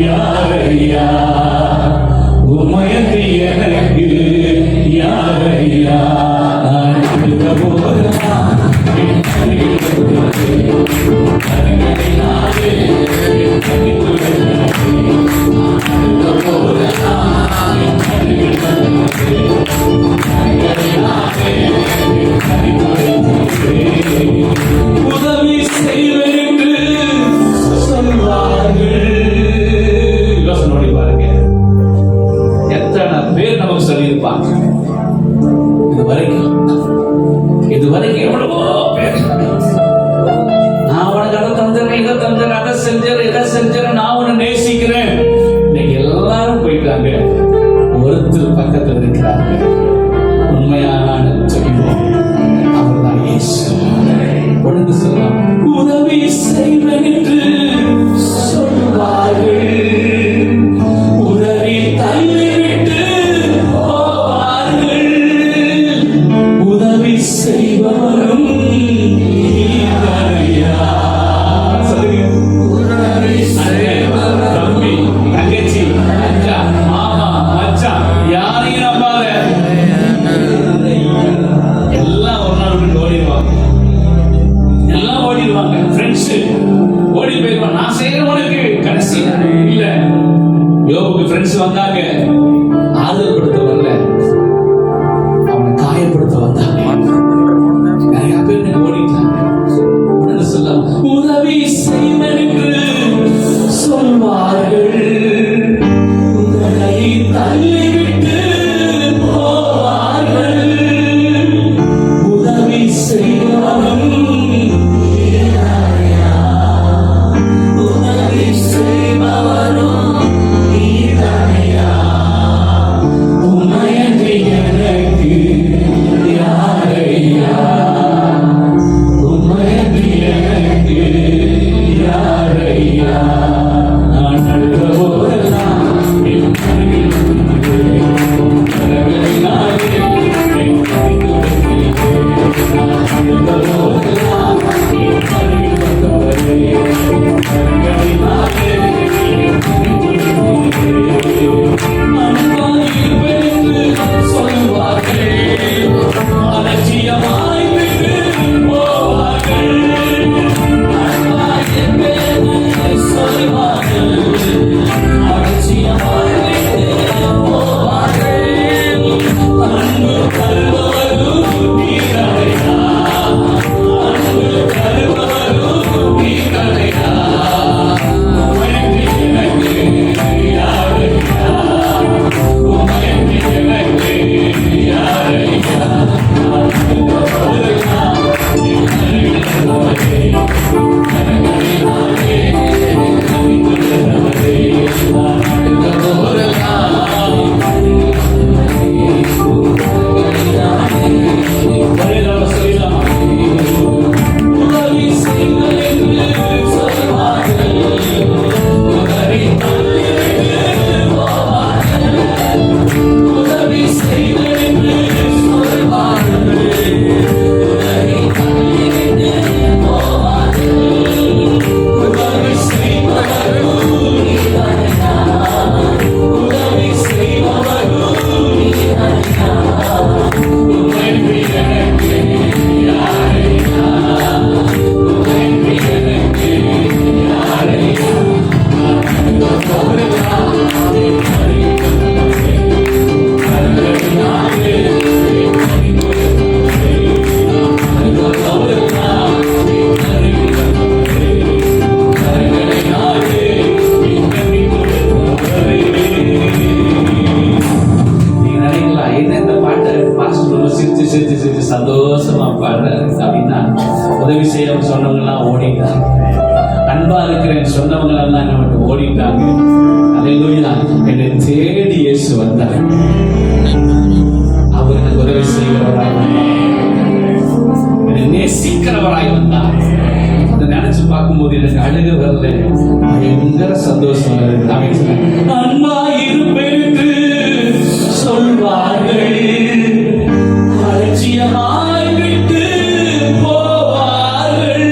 யாரையா, உமையன்றி எனக்கு யாரையா. உதவி செய்வேன் என்று சொல்வார்கள். யோசனை பாருங்க, எத்தனை பேர் நமக்கு சொல்லியிருப்பாங்க. இதுவரைக்கும் எவ்வளவோ பேர் நான் உனக்கு அதை தந்துடுறேன், இதை தந்துடுறேன், அதை செஞ்சிடறேன், இதை செஞ்சிடறேன், நான் உன்னை நேசிக்கிறேன். இன்னைக்கு எல்லாரும் போயிட்டாங்க. ஒருத்தர் பக்கத்தில் இருக்கிறாங்க. உண்மையான சொல்லுவோம், அவர்தான் இயேசு. உனக்கு சொல்லலாம், உதவி செய்வேன் என்று சொல்வார்கள், உதவி தள்ளிவிட்டு போவார்கள். உதவி செய்பவரும் நீதானையா. சொல்லுங்க, தம்பி, தங்கச்சி, அச்சா, மாமா, மச்சான், யாரையும் நம்பாத. எல்லாம் ஒரு நாள் விட்டு ஓடிடுவாங்க. எல்லாம் ஓடிடுவாங்க. ஃப்ரெண்ட்ஸ் ஓடி போயிடுவாங்க. நான் செய்யறவனுக்கு கடைசி இல்ல. யோபுக்கு ஃப்ரெண்ட்ஸ் வந்தாங்க, ஆறுதல் படுத்த வரல, அவனை காயப்படுத்த வந்தாங்க. நிறைய பேர் ஓடிட்டாங்க. சொல்ல உதவி செய்வேன் என்று சொல்வார்கள், உதவி தள்ளிவிட்டு போவார்கள். உதவி செய்வாரும் உதவி செய்பவரும் நீதானையா. உமையன்றி எனக்கு யாரையா, உமையன்றி எனக்கு யாரையா. நான் அழுத போதெல்லாம் என் கண்ணில் கரங்களினாலே என் கண்ணில் நான் அழுத போதெல்லாம் என் கண்ணில் வந்தவரே, கரங்களினாலே என் கண்ணில் அன்பாயிருப்பேன் என்று சொல்வார்கள், அலட்சியமாய் விட்டு போவார்கள். அன்பாயிருப்பேன் என்று சொல்வார்கள், அலட்சியமாய் விட்டு போவார்கள். அன்பு தருபவரும் நீதானையா, அன்பு தருபவரும் நீதானையா. உமையன்றி எனக்கு யாரையா, உமையன்றி எனக்கு யாரையா. உதவி செய்வேன் என்று சொல்வார்கள், உதவி தள்ளிவிட்டு போவார்கள். உதவி செய்வேன் என்று சொல்வார்கள், உதவி தள்ளிவிட்டு போவார்கள். உதவி செய்பவரும் நீதானையா, உதவி செய்பவரும் நீதானையா. உமையன்றி எனக்கு யாரையா, உமையன்றி எனக்கு யாரையா. சந்தோஷமா பாடுறாரு அப்படின்னா, உதவி செய்ய சொன்னவங்க எல்லாம் ஓடிட்டாங்க, அன்பா இருக்கிறேன் சொன்னவங்க எல்லாம் நமக்கு ஓடிட்டாங்க. அல்லேலூயா. என்னை தேடி இயேசு வந்தார். அவர் எனக்கு உதவி செய்கிறவராய் என்னை நேசிக்கிறவராய் வந்தார். அதை நினைச்சு பார்க்கும்போது எனக்கு அழுக வரல, பயங்கர சந்தோஷம் வருது. அன்பா இருப்பேன் என்று சொல்வார்கள், அலட்சியமாய் விட்டு போவார்கள்.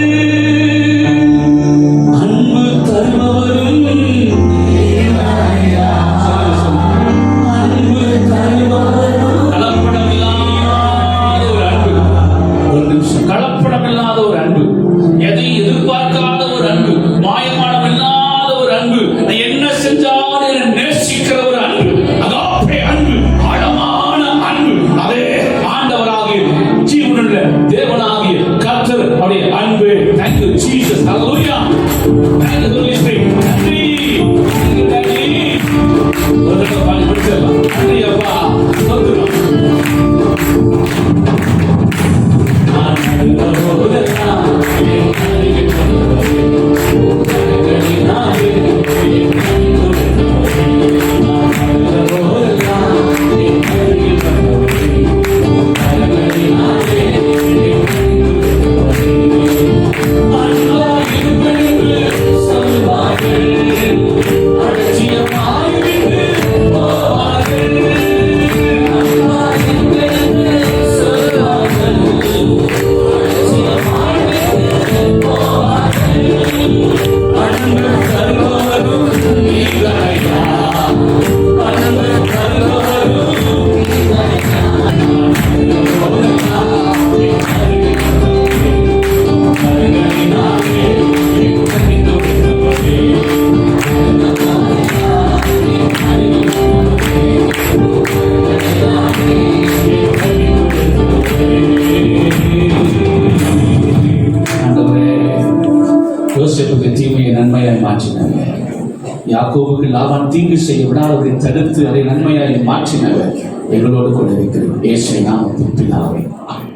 Thank you, Holy Spirit. நன்றி. Thank you, Daddy. ஒரு தடவை பாடி முடிச்சிடலாம். நன்றி அப்பா. ஸ்தோத்திரம். நான் நல்ல போதெல்லாம் என் அருகில் வந்தவரே. கரங்களினாலே என் கண்ணுடன் நான் நல்ல போதெல்லாம் என் அருகில் வந்தவரே. கரங்களினாலே என் கண்ணுடன் அன்பா இருப்பென்று சொல்வார்கள். அலட்சியமாய் விட்டு போவார்கள். அன்பா இருப்பென்று சொல்வார்கள். அலட்சியமாய் விட்டு போவார்கள். அன்பு தருவோரும் நீங்களையா. அன்பு தருவோரும் நீங்களையா. ஆண்டவரே, யோசேப்புக்கு தீமையை நன்மையாய் மாற்றினவர், யாக்கோபுக்கு லாபான் தீங்கு செய்ய விடாதவரை தடுத்து அதை நன்மையாய் மாற்றினவர் எங்களோடு கூட இருக்கிறது. இயேசுவின் நாமத்தில் பிதாவே. ஆமென்.